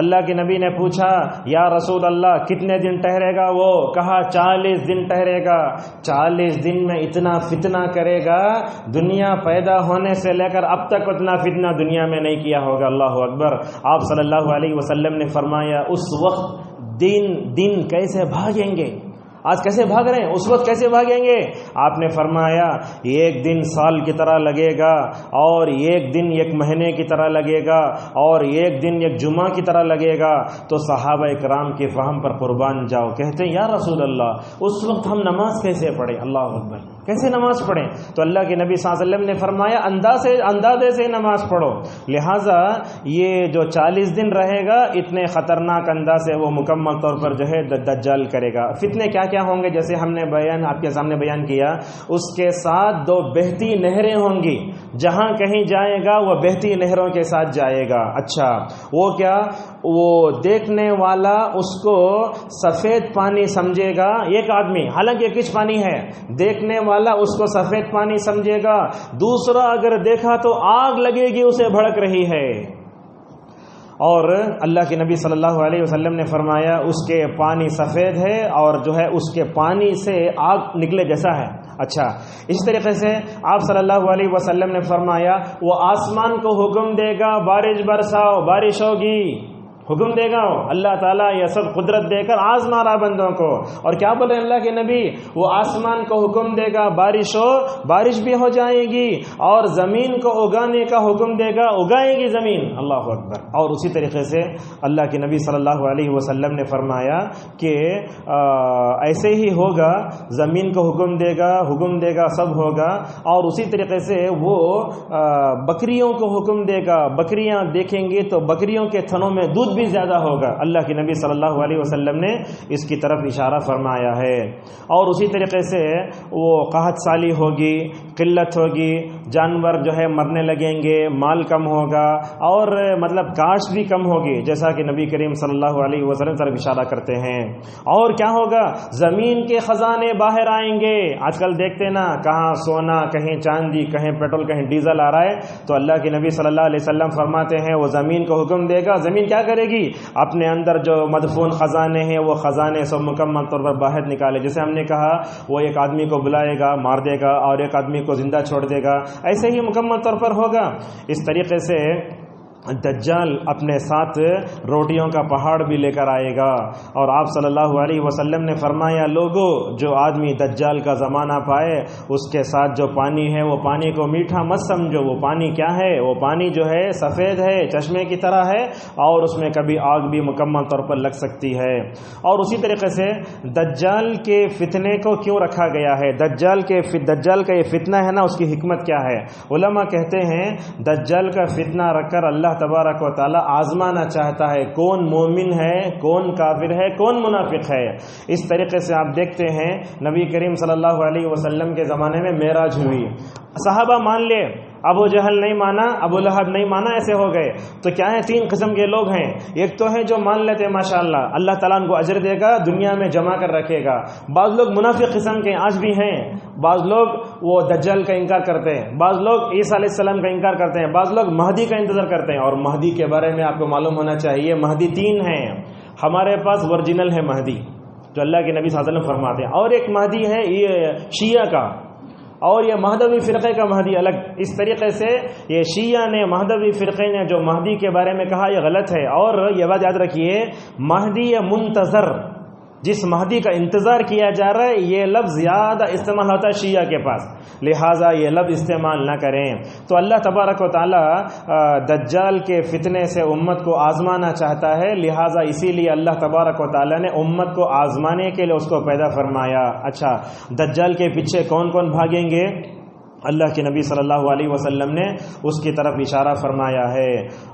B: اللہ کے نبی نے پوچھا یا رسول اللہ کتنے دن ٹھہرے گا؟ وہ کہا 40 دن ٹھہرے گا. 40 دن میں اتنا فتنہ کرے گا، دنیا پیدا ہونے سے لے کر اب تک اتنا فتنہ دنیا میں نہیں کیا ہوگا. اللہ اکبر. آپ صلی اللہ علیہ وسلم نے فرمایا اس وقت دن کیسے بھاگیں گے؟ آج کیسے بھاگ رہے ہیں، اس وقت کیسے بھاگیں گے؟ آپ نے فرمایا ایک دن سال کی طرح لگے گا، اور ایک دن ایک مہینے کی طرح لگے گا، اور ایک دن ایک جمعہ کی طرح لگے گا. تو صحابہ کرام کے فہم پر قربان جاؤ، کہتے ہیں یا رسول اللہ اس وقت ہم نماز کیسے پڑھیں؟ اللہ اکبر. کیسے نماز پڑھیں؟ تو اللہ کے نبی صلی اللہ علیہ وسلم نے فرمایا اندازے سے نماز پڑھو. لہٰذا یہ جو 40 دن رہے گا اتنے خطرناک انداز سے وہ مکمل طور پر جو ہے دجال کرے گا. فتنے کیا ہوں گے جیسے ہم نے آپ کے سامنے بیان کیا. اس کے ساتھ 2 بہتی نہریں ہوں گی، جہاں کہیں جائے گا وہ بہتی نہروں کے ساتھ جائے گا. اچھا وہ کیا؟ وہ دیکھنے والا اس کو سفید پانی سمجھے گا. ایک آدمی حالانکہ کچھ پانی ہے، دیکھنے والا اس کو سفید پانی سمجھے گا. دوسرا اگر دیکھا تو آگ لگے گی اسے بھڑک رہی ہے. اور اللہ کے نبی صلی اللہ علیہ وسلم نے فرمایا اس کے پانی سفید ہے اور جو ہے اس کے پانی سے آگ نکلے جیسا ہے. اچھا اس طریقے سے آپ صلی اللہ علیہ وسلم نے فرمایا وہ آسمان کو حکم دے گا بارش برساؤ، بارش ہوگی، حکم دے گا. اللہ تعالیٰ یہ سب قدرت دے کر آزما رہا بندوں کو. اور کیا بولے اللہ کے نبی؟ وہ آسمان کو حکم دے گا بارش ہو، بارش بھی ہو جائے گی، اور زمین کو اگانے کا حکم دے گا، اگائے گی زمین. اللہ اکبر. اور اسی طریقے سے اللہ کے نبی صلی اللہ علیہ وسلم نے فرمایا کہ ایسے ہی ہوگا، زمین کو حکم دے گا سب ہوگا. اور اسی طریقے سے وہ بکریوں کو حکم دے گا، بکریاں دیکھیں گے تو بکریوں کے تھنوں میں دودھ بھی زیادہ ہوگا. اللہ کے نبی صلی اللہ علیہ وسلم نے اس کی طرف اشارہ فرمایا ہے. اور اسی طریقے سے وہ قحط سالی ہوگی، قلت ہوگی، جانور جو ہے مرنے لگیں گے، مال کم ہوگا، اور مطلب کاشت بھی کم ہوگی، جیسا کہ نبی کریم صلی اللہ علیہ وسلم طرف اشارہ کرتے ہیں. اور کیا ہوگا؟ زمین کے خزانے باہر آئیں گے. آج کل دیکھتے نا کہاں سونا، کہیں چاندی، کہیں پیٹرول، کہیں ڈیزل آ رہا ہے. تو اللہ کے نبی صلی اللہ علیہ وسلم فرماتے ہیں وہ زمین کو حکم دے گا. زمین کیا کرے گی؟ اپنے اندر جو مدفون خزانے ہیں وہ خزانے سب مکمل طور پر باہر نکالے. جیسے ہم نے کہا وہ ایک آدمی کو بلائے گا، مار دے گا، اور ایک آدمی کو زندہ چھوڑ دے گا. ایسے ہی مکمل طور پر ہوگا. اس طریقے سے دجال اپنے ساتھ روٹیوں کا پہاڑ بھی لے کر آئے گا. اور آپ صلی اللہ علیہ وسلم نے فرمایا لوگو جو آدمی دجال کا زمانہ پائے اس کے ساتھ جو پانی ہے وہ پانی کو میٹھا مت سمجھو. وہ پانی کیا ہے؟ وہ پانی جو ہے سفید ہے، چشمے کی طرح ہے، اور اس میں کبھی آگ بھی مکمل طور پر لگ سکتی ہے. اور اسی طریقے سے دجال کے فتنے کو کیوں رکھا گیا ہے؟ دجال کا یہ فتنہ ہے نا، اس کی حکمت کیا ہے؟ علماء کہتے ہیں دجال کا فتنہ رکھ کر اللہ تبارک و تعالی آزمانا چاہتا ہے کون مومن ہے، کون کافر ہے، کون منافق ہے. اس طریقے سے آپ دیکھتے ہیں نبی کریم صلی اللہ علیہ وسلم کے زمانے میں معراج ہوئی. صحابہ مان لے، ابو جہل نہیں مانا، ابو لہب نہیں مانا، ایسے ہو گئے. تو کیا ہے؟ 3 قسم کے لوگ ہیں. ایک تو ہے جو مان لیتے ہیں ماشاءاللہ، اللہ تعالیٰ ان کو اجر دے گا، دنیا میں جمع کر رکھے گا. بعض لوگ منافق قسم کے آج بھی ہیں. بعض لوگ وہ دجال کا انکار کرتے ہیں، بعض لوگ عیسیٰ علیہ السلام کا انکار کرتے ہیں، بعض لوگ مہدی کا انتظار کرتے ہیں. اور مہدی کے بارے میں آپ کو معلوم ہونا چاہیے مہدی 3 ہیں. ہمارے پاس ورجنل ہے مہدی جو اللہ کے نبی صلی اللہ علیہ وسلم فرماتے ہیں، اور ایک مہدی ہے یہ شیعہ کا، اور یہ مہدوی فرقے کا مہدی الگ. اس طریقے سے یہ شیعہ نے، مہدوی فرقے نے جو مہدی کے بارے میں کہا یہ غلط ہے. اور یہ بات یاد رکھیے مہدی منتظر، جس مہدی کا انتظار کیا جا رہا ہے، یہ لفظ زیادہ استعمال ہوتا ہے شیعہ کے پاس، لہٰذا یہ لفظ استعمال نہ کریں. تو اللہ تبارک و تعالی دجال کے فتنے سے امت کو آزمانا چاہتا ہے، لہٰذا اسی لیے اللہ تبارک و تعالی نے امت کو آزمانے کے لیے اس کو پیدا فرمایا. اچھا دجال کے پیچھے کون کون بھاگیں گے؟ اللہ کے نبی صلی اللہ علیہ وسلم نے اس کی طرف اشارہ فرمایا ہے۔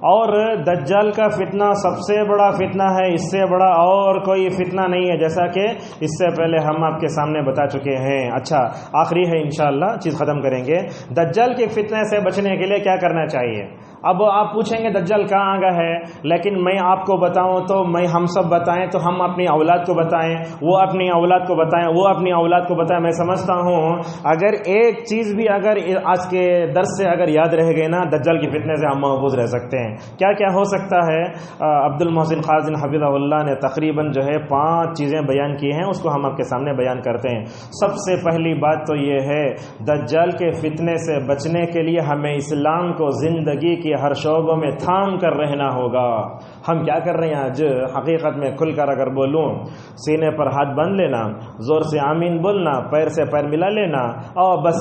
B: اور دجال کا فتنہ سب سے بڑا فتنہ ہے، اس سے بڑا اور کوئی فتنہ نہیں ہے، جیسا کہ اس سے پہلے ہم آپ کے سامنے بتا چکے ہیں۔ اچھا، آخری ہے انشاءاللہ، چیز ختم کریں گے۔ دجال کے فتنے سے بچنے کے لیے کیا کرنا چاہیے؟ اب آپ پوچھیں گے دجال کہاں آگا ہے، لیکن میں آپ کو بتاؤں تو میں ہم سب بتائیں تو ہم اپنی اولاد کو بتائیں، وہ اپنی اولاد کو بتائیں، وہ اپنی اولاد کو بتائیں۔ میں سمجھتا ہوں اگر ایک چیز بھی اگر آج کے درس سے اگر یاد رہ گئے نا، دجال کی فتنے سے ہم محفوظ رہ سکتے ہیں۔ کیا کیا ہو سکتا ہے؟ عبد المحسن خازن حفظہ اللہ نے تقریباً 5 چیزیں بیان کی ہیں، اس کو ہم آپ کے سامنے بیان کرتے ہیں۔ سب سے پہلی بات تو یہ ہے، دجال کے فتنے سے بچنے کے لیے ہمیں اسلام کو زندگی کی ہر شعبوں میں تھام کر رہنا ہوگا۔ ہم کیا کر رہے ہیں آج؟ حقیقت میں کھل کر اگر بولوں، سینے پر ہاتھ باندھ لینا، زور سے آمین بولنا، پیر سے پیر ملا لینا اور بس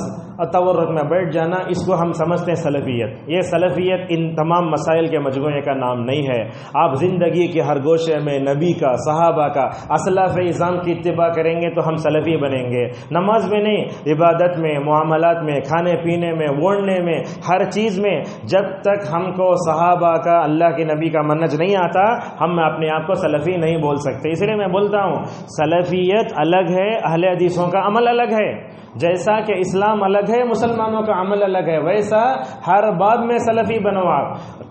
B: تورک میں بیٹھ جانا، اس کو ہم سمجھتے ہیں سلفیت۔ یہ سلفیت ان تمام مسائل کے مجموعے کا نام نہیں ہے۔ آپ زندگی کے ہر گوشے میں نبی کا، صحابہ کا، اسلاف اعظام کی اتباع کریں گے تو ہم سلفی بنیں گے۔ نماز میں نہیں، عبادت میں، معاملات میں، کھانے پینے میں، اوڑھنے میں، ہر چیز میں جب تک ہم کو صحابہ کا، اللہ کے نبی کا منہج نہیں آتا، ہم اپنے آپ کو سلفی نہیں بول سکتے۔ اس لیے میں بولتا ہوں سلفیت الگ ہے، اہل حدیثوں کا عمل الگ ہے۔ جیسا کہ اسلام الگ ہے، مسلمانوں کا عمل الگ ہے، ویسا ہر باب میں سلفی بنو آپ۔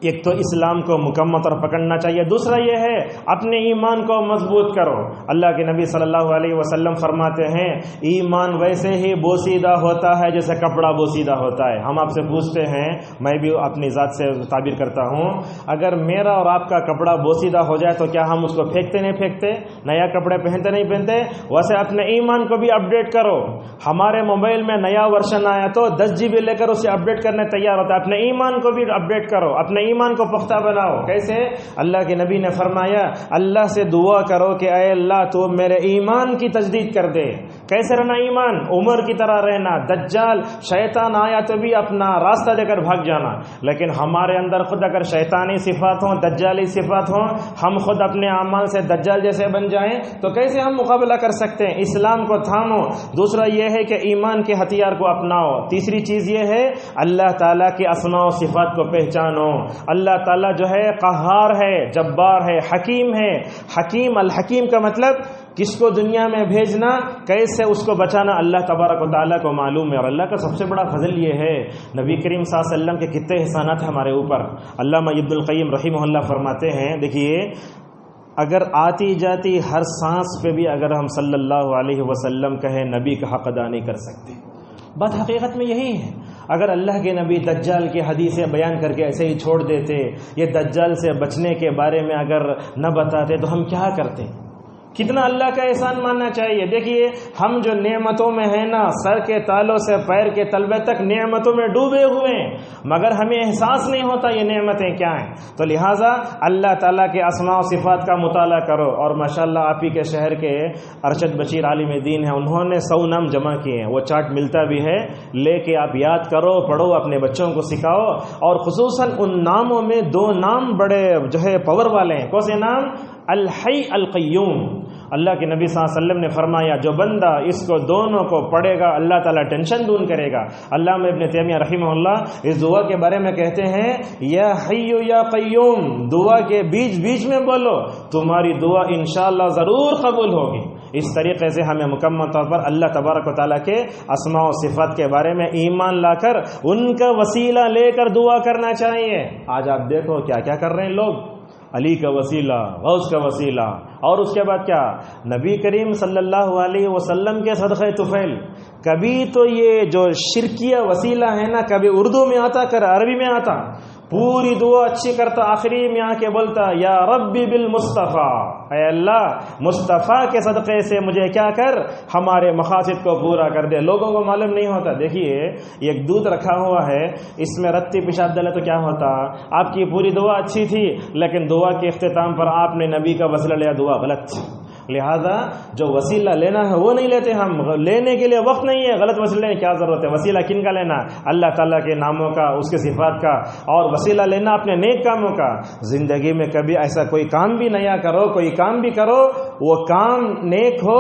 B: ایک تو اسلام کو مکمل طور پکڑنا چاہیے، دوسرا یہ ہے اپنے ایمان کو مضبوط کرو۔ اللہ کے نبی صلی اللہ علیہ وسلم فرماتے ہیں ایمان ویسے ہی بوسیدہ ہوتا ہے جیسے کپڑا بوسیدہ ہوتا ہے۔ ہم آپ سے پوچھتے ہیں، میں بھی اپنی ذات سے تعبیر کرتا ہوں، اگر میرا اور آپ کا کپڑا بوسیدہ ہو جائے تو کیا ہم اس کو پھینکتے نہیں پھینکتے؟ نیا کپڑے پہنتے نہیں پہنتے؟ ویسے اپنے ایمان کو بھی اپڈیٹ کرو۔ ہمارے موبائل میں نیا ورژن آیا تو 10 GB لے کر اسے اپڈیٹ کرنے تیار ہوتا ہے۔ اپنے ایمان کو بھی اپڈیٹ کرو، اپنے ایمان کو پختہ بناؤ۔ کیسے؟ اللہ کے نبی نے فرمایا اللہ سے دعا کرو کہ اے اللہ تو میرے ایمان کی تجدید کر دے۔ کیسے رہنا ایمان؟ عمر کی طرح رہنا۔ دجال شیطان آیا تو بھی اپنا راستہ دے کر بھاگ جانا، لیکن ہمارے اندر خود اگر شیطانی صفات ہوں، دجالی صفات ہوں، ہم خود اپنے اعمال سے دجال جیسے بن جائیں تو کیسے ہم مقابلہ کر سکتے ہیں؟ اسلام کو تھامو۔ دوسرا یہ ہے کہ ایمان کے ہتھیار کو اپناؤ۔ تیسری چیز یہ ہے اللہ تعالیٰ کی اسماء و صفات کو پہچانو۔ اللہ تعالیٰ جو ہے قہار ہے، جبار ہے، حکیم ہے۔ حکیم، الحکیم کا مطلب کس کو دنیا میں بھیجنا، کیسے اس کو بچانا اللہ تبارک و تعالیٰ کو معلوم ہے۔ اور اللہ کا سب سے بڑا فضل یہ ہے، نبی کریم صلی اللہ علیہ وسلم کے کتنے احسانات ہیں ہمارے اوپر۔ علامہ ابن القیم رحمہ اللہ فرماتے ہیں، دیکھیے اگر آتی جاتی ہر سانس پہ بھی اگر ہم صلی اللہ علیہ وسلم کہیں، نبی کا حق ادا نہیں کر سکتے۔ بات حقیقت میں یہی ہے۔ اگر اللہ کے نبی دجال کی حدیثیں بیان کر کے ایسے ہی چھوڑ دیتے، یہ دجال سے بچنے کے بارے میں اگر نہ بتاتے تو ہم کیا کرتے؟ کتنا اللہ کا احسان ماننا چاہیے۔ دیکھیے ہم جو نعمتوں میں ہیں نا، سر کے تالوں سے پیر کے تلوے تک نعمتوں میں ڈوبے ہوئے ہیں، مگر ہمیں احساس نہیں ہوتا یہ نعمتیں کیا ہیں۔ تو لہٰذا اللہ تعالیٰ کے اسماء و صفات کا مطالعہ کرو۔ اور ماشاءاللہ آپ ہی کے شہر کے ارشد بشیر عالم دین ہیں، انہوں نے 100 نام جمع کیے ہیں، وہ چارٹ ملتا بھی ہے، لے کے آپ یاد کرو، پڑھو، اپنے بچوں کو سکھاؤ۔ اور خصوصاً ان ناموں میں 2 نام بڑے جو ہے پاور والے ہیں۔ کون سے نام؟ الحی القیوم۔ اللہ کے نبی صلی اللہ علیہ وسلم نے فرمایا جو بندہ اس کو دونوں کو پڑھے گا اللہ تعالیٰ ٹینشن دور کرے گا۔ علامہ ابن تیمیہ رحمہ اللہ اس دعا کے بارے میں کہتے ہیں یا حی یا قیوم، دعا کے بیچ میں بولو، تمہاری دعا انشاءاللہ ضرور قبول ہوگی۔ اس طریقے سے ہمیں مکمل طور پر اللہ تبارک و تعالیٰ کے اسماء و صفات کے بارے میں ایمان لا کر ان کا وسیلہ لے کر دعا کرنا چاہیے۔ آج آپ دیکھو کیا کیا کر رہے ہیں لوگ، علی کا وسیلہ، غوث کا وسیلہ، اور اس کے بعد کیا، نبی کریم صلی اللہ علیہ وسلم کے صدقہ طفیل۔ کبھی تو یہ جو شرکیہ وسیلہ ہے نا، کبھی اردو میں آتا، کبھی عربی میں آتا، پوری دعا اچھی کرتا، آخری میں آ کے بولتا یا ربی بالمصطفیٰ، اے اللہ مصطفیٰ کے صدقے سے مجھے کیا کر، ہمارے مقاصد کو پورا کر دے۔ لوگوں کو معلوم نہیں ہوتا۔ دیکھیے ایک دودھ رکھا ہوا ہے، اس میں رتی پیشاب ڈالے تو کیا ہوتا، آپ کی پوری دعا اچھی تھی لیکن دعا کے اختتام پر آپ نے نبی کا وسیلہ لیا، دعا غلط۔ لہذا جو وسیلہ لینا ہے وہ نہیں لیتے ہم، لینے کے لیے وقت نہیں ہے، غلط وسیلے کی کیا ضرورت ہے؟ وسیلہ کن کا لینا؟ اللہ تعالیٰ کے ناموں کا، اس کے صفات کا، اور وسیلہ لینا اپنے نیک کاموں کا۔ زندگی میں کبھی ایسا کوئی کام بھی نیا کرو، کوئی کام بھی کرو وہ کام نیک ہو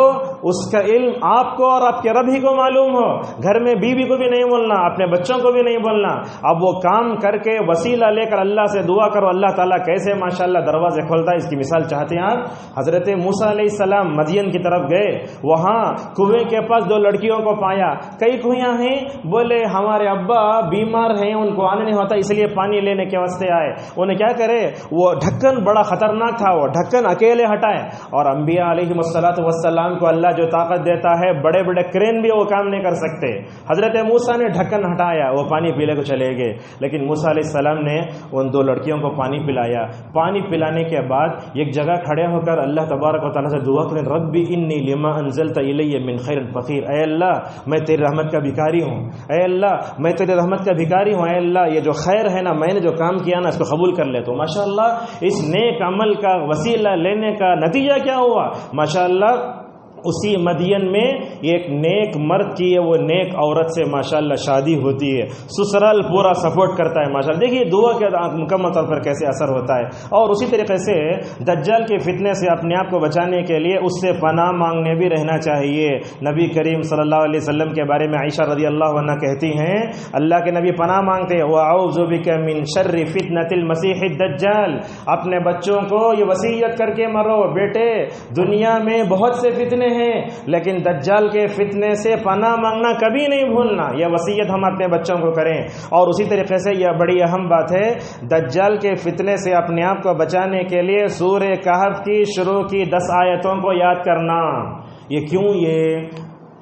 B: اس کا علم آپ کو اور آپ کے رب ہی کو معلوم ہو. گھر میں بیوی کو بھی نہیں بولنا, اپنے بچوں کو بھی نہیں بولنا. اب وہ کام کر کے وسیلہ لے کر اللہ سے دعا کرو, اللہ تعالیٰ کیسے ماشاءاللہ دروازے کھولتا ہے. اس کی مثال چاہتے ہیں آپ؟ حضرت موسیٰ علیہ السلام مدین کی طرف گئے, وہاں کنویں کے پاس 2 لڑکیوں کو پایا. کئی کنویں ہیں, بولے ہمارے ابا بیمار ہیں, ان کو آنے نہیں ہوتا, اس لیے پانی لینے کے واسطے آئے. انہیں کیا کرے, وہ ڈھکن بڑا خطرناک تھا, وہ ڈھکن اکیلے ہٹائے. اور انبیاء علیہ السلام کو اللہ جو طاقت دیتا ہے, بڑے بڑے کرین بھی وہ کام نہیں کر سکتے. حضرت موسیٰ نے ڈھکن ہٹایا, وہ پانی پینے کو چلے گئے. لیکن موسیٰ علیہ السلام نے ان 2 لڑکیوں کو پانی پلایا. پانی پلانے کے بعد ایک جگہ کھڑے ہو کر اللہ تبارک و تعالیٰ سے دعا کریں, ربی انی لما انزلت الی من خیر فقیر. اے اللہ میں تیری رحمت کا بھکاری ہوں, اے اللہ میں تیری رحمت کا بھکاری ہوں, اے اللہ یہ جو خیر ہے نا, میں نے جو کام کیا نا اس کو قبول کر لے. تو ماشاءاللہ اس نیک عمل کا وسیلہ لینے کا نتیجہ کیا ہوا؟ ماشاءاللہ اسی مدین میں ایک نیک مرد کی وہ نیک عورت سے ماشاءاللہ شادی ہوتی ہے. سسرال پورا سپورٹ کرتا ہے ماشاءاللہ. دیکھیے دعا کے مکمل طور پر کیسے اثر ہوتا ہے. اور اسی طریقے سے دجال کے فتنے سے اپنے آپ کو بچانے کے لیے اس سے پناہ مانگنے بھی رہنا چاہیے. نبی کریم صلی اللہ علیہ وسلم کے بارے میں عائشہ رضی اللہ عنہ کہتی ہیں, اللہ کے نبی پناہ مانگتے ہیں, وَأَعُوذُ بِكَ مِن شَرِّ فِتْنَةِ الْمَسِيحِ الدَّجَّالِ. اپنے بچوں کو یہ وصیت کر کے مرو, بیٹے دنیا میں بہت سے فتنے ہیں, لیکن دجال کے فتنے سے پناہ مانگنا کبھی نہیں بھولنا. یہ وصیت ہم اپنے بچوں کو کریں. اور اسی طریقے سے یہ بڑی اہم بات ہے, دجال کے فتنے سے اپنے آپ کو بچانے کے لیے سورہ کہف کی شروع کی 10 آیتوں کو یاد کرنا. یہ کیوں؟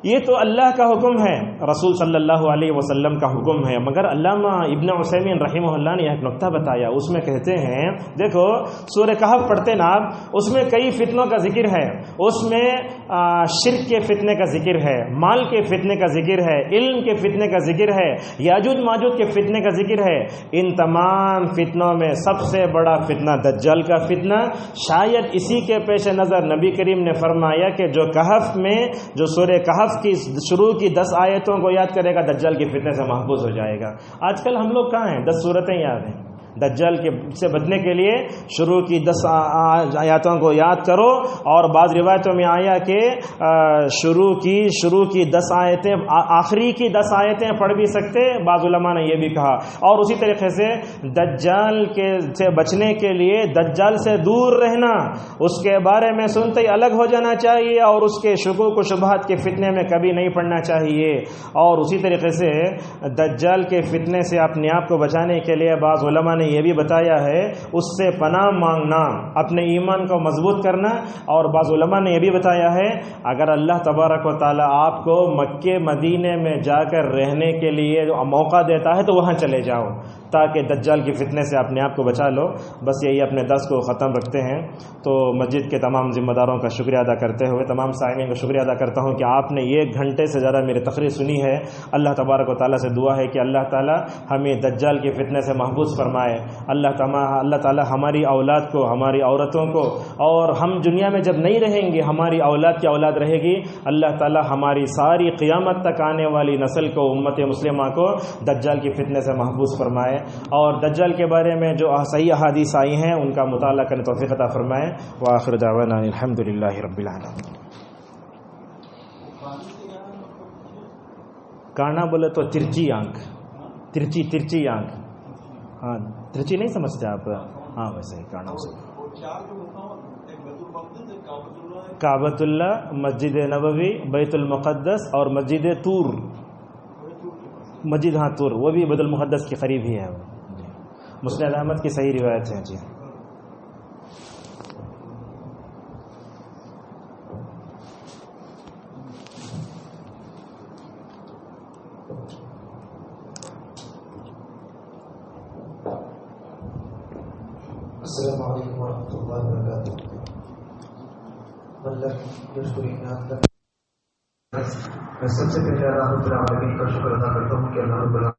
B: یہ تو اللہ کا حکم ہے, رسول صلی اللہ علیہ وسلم کا حکم ہے. مگر علامہ ابن عثیمین رحمہ اللہ نے ایک نقطہ بتایا, اس میں کہتے ہیں دیکھو سورہ کہف پڑھتے نا آپ, اس میں کئی فتنوں کا ذکر ہے. اس میں شرک کے فتنے کا ذکر ہے, مال کے فتنے کا ذکر ہے, علم کے فتنے کا ذکر ہے, یاجوج ماجوج کے فتنے کا ذکر ہے. ان تمام فتنوں میں سب سے بڑا فتنہ دجال کا فتنہ. شاید اسی کے پیش نظر نبی کریم نے فرمایا کہ جو کہف میں جو سورہ کہف کی شروع کی 10 آیتوں کو یاد کرے گا دجال کے فتنے سے محفوظ ہو جائے گا. آج کل ہم لوگ کہاں ہیں, 10 صورتیں یاد ہیں. دجال کے سے بچنے کے لیے شروع کی 10 آیاتوں کو یاد کرو. اور بعض روایتوں میں آیا کہ شروع کی 10 آیتیں, آخری کی 10 آیتیں پڑھ بھی سکتے, بعض علماء نے یہ بھی کہا. اور اسی طریقے سے دجال سے بچنے کے لیے دجال سے دور رہنا, اس کے بارے میں سنتے ہی الگ ہو جانا چاہیے, اور اس کے شکوک و شبہات کے فتنے میں کبھی نہیں پڑنا چاہیے. اور اسی طریقے سے دجال کے فتنے سے اپنے آپ کو بچانے کے لیے بعض علماء نے یہ بھی بتایا ہے اس سے پناہ مانگنا, اپنے ایمان کو مضبوط کرنا. اور بعض علماء نے یہ بھی بتایا ہے اگر اللہ تبارک و تعالی آپ کو مکے مدینے میں جا کر رہنے کے لیے موقع دیتا ہے تو وہاں چلے جاؤ تاکہ دجال کی فتنے سے اپنے آپ کو بچا لو. بس یہی اپنے درس کو ختم رکھتے ہیں. تو مسجد کے تمام ذمہ داروں کا شکریہ ادا کرتے ہوئے تمام سامعین کا شکریہ ادا کرتا ہوں کہ آپ نے 1 گھنٹے سے زیادہ میری تقریر سنی ہے. اللہ تبارک و تعالیٰ سے دعا ہے کہ اللہ تعالیٰ ہمیں دجال کی فتنے سے محفوظ فرمائے. اللہ تعالیٰ ہماری اولاد کو, ہماری عورتوں کو, اور ہم دنیا میں جب نہیں رہیں گے ہماری اولاد کی اولاد رہے گی, اللہ تعالیٰ ہماری ساری قیامت تک آنے والی نسل کو, امت مسلمہ کو دجال کی فتنے سے محفوظ فرمائے. اور دجال کے بارے میں جو صحیح احادیث آئی ہیں ان کا مطالعہ کرنے توفیق عطا فرمائے. وآخر دعوانا الحمدللہ رب العالمین. کانا بولے تو ترچی آنکھ, ترچی آنکھ. ہاں ترچی نہیں سمجھتے آپ؟ ہاں ویسے ہی کانا اسے. کعبۃ اللہ, مسجد نبوی, بیت المقدس اور مسجد طور. مسجد ہاں طور, وہ بھی بیت المقدس کے قریب ہی ہے. مسند احمد کی صحیح روایت ہے. جی
C: السلام علیکم ورحمۃ اللہ وبرکاتہ. میں سب سے پہلے اللہ رب العالمین کا شکر ادا کرتا ہوں کہ اللہ رب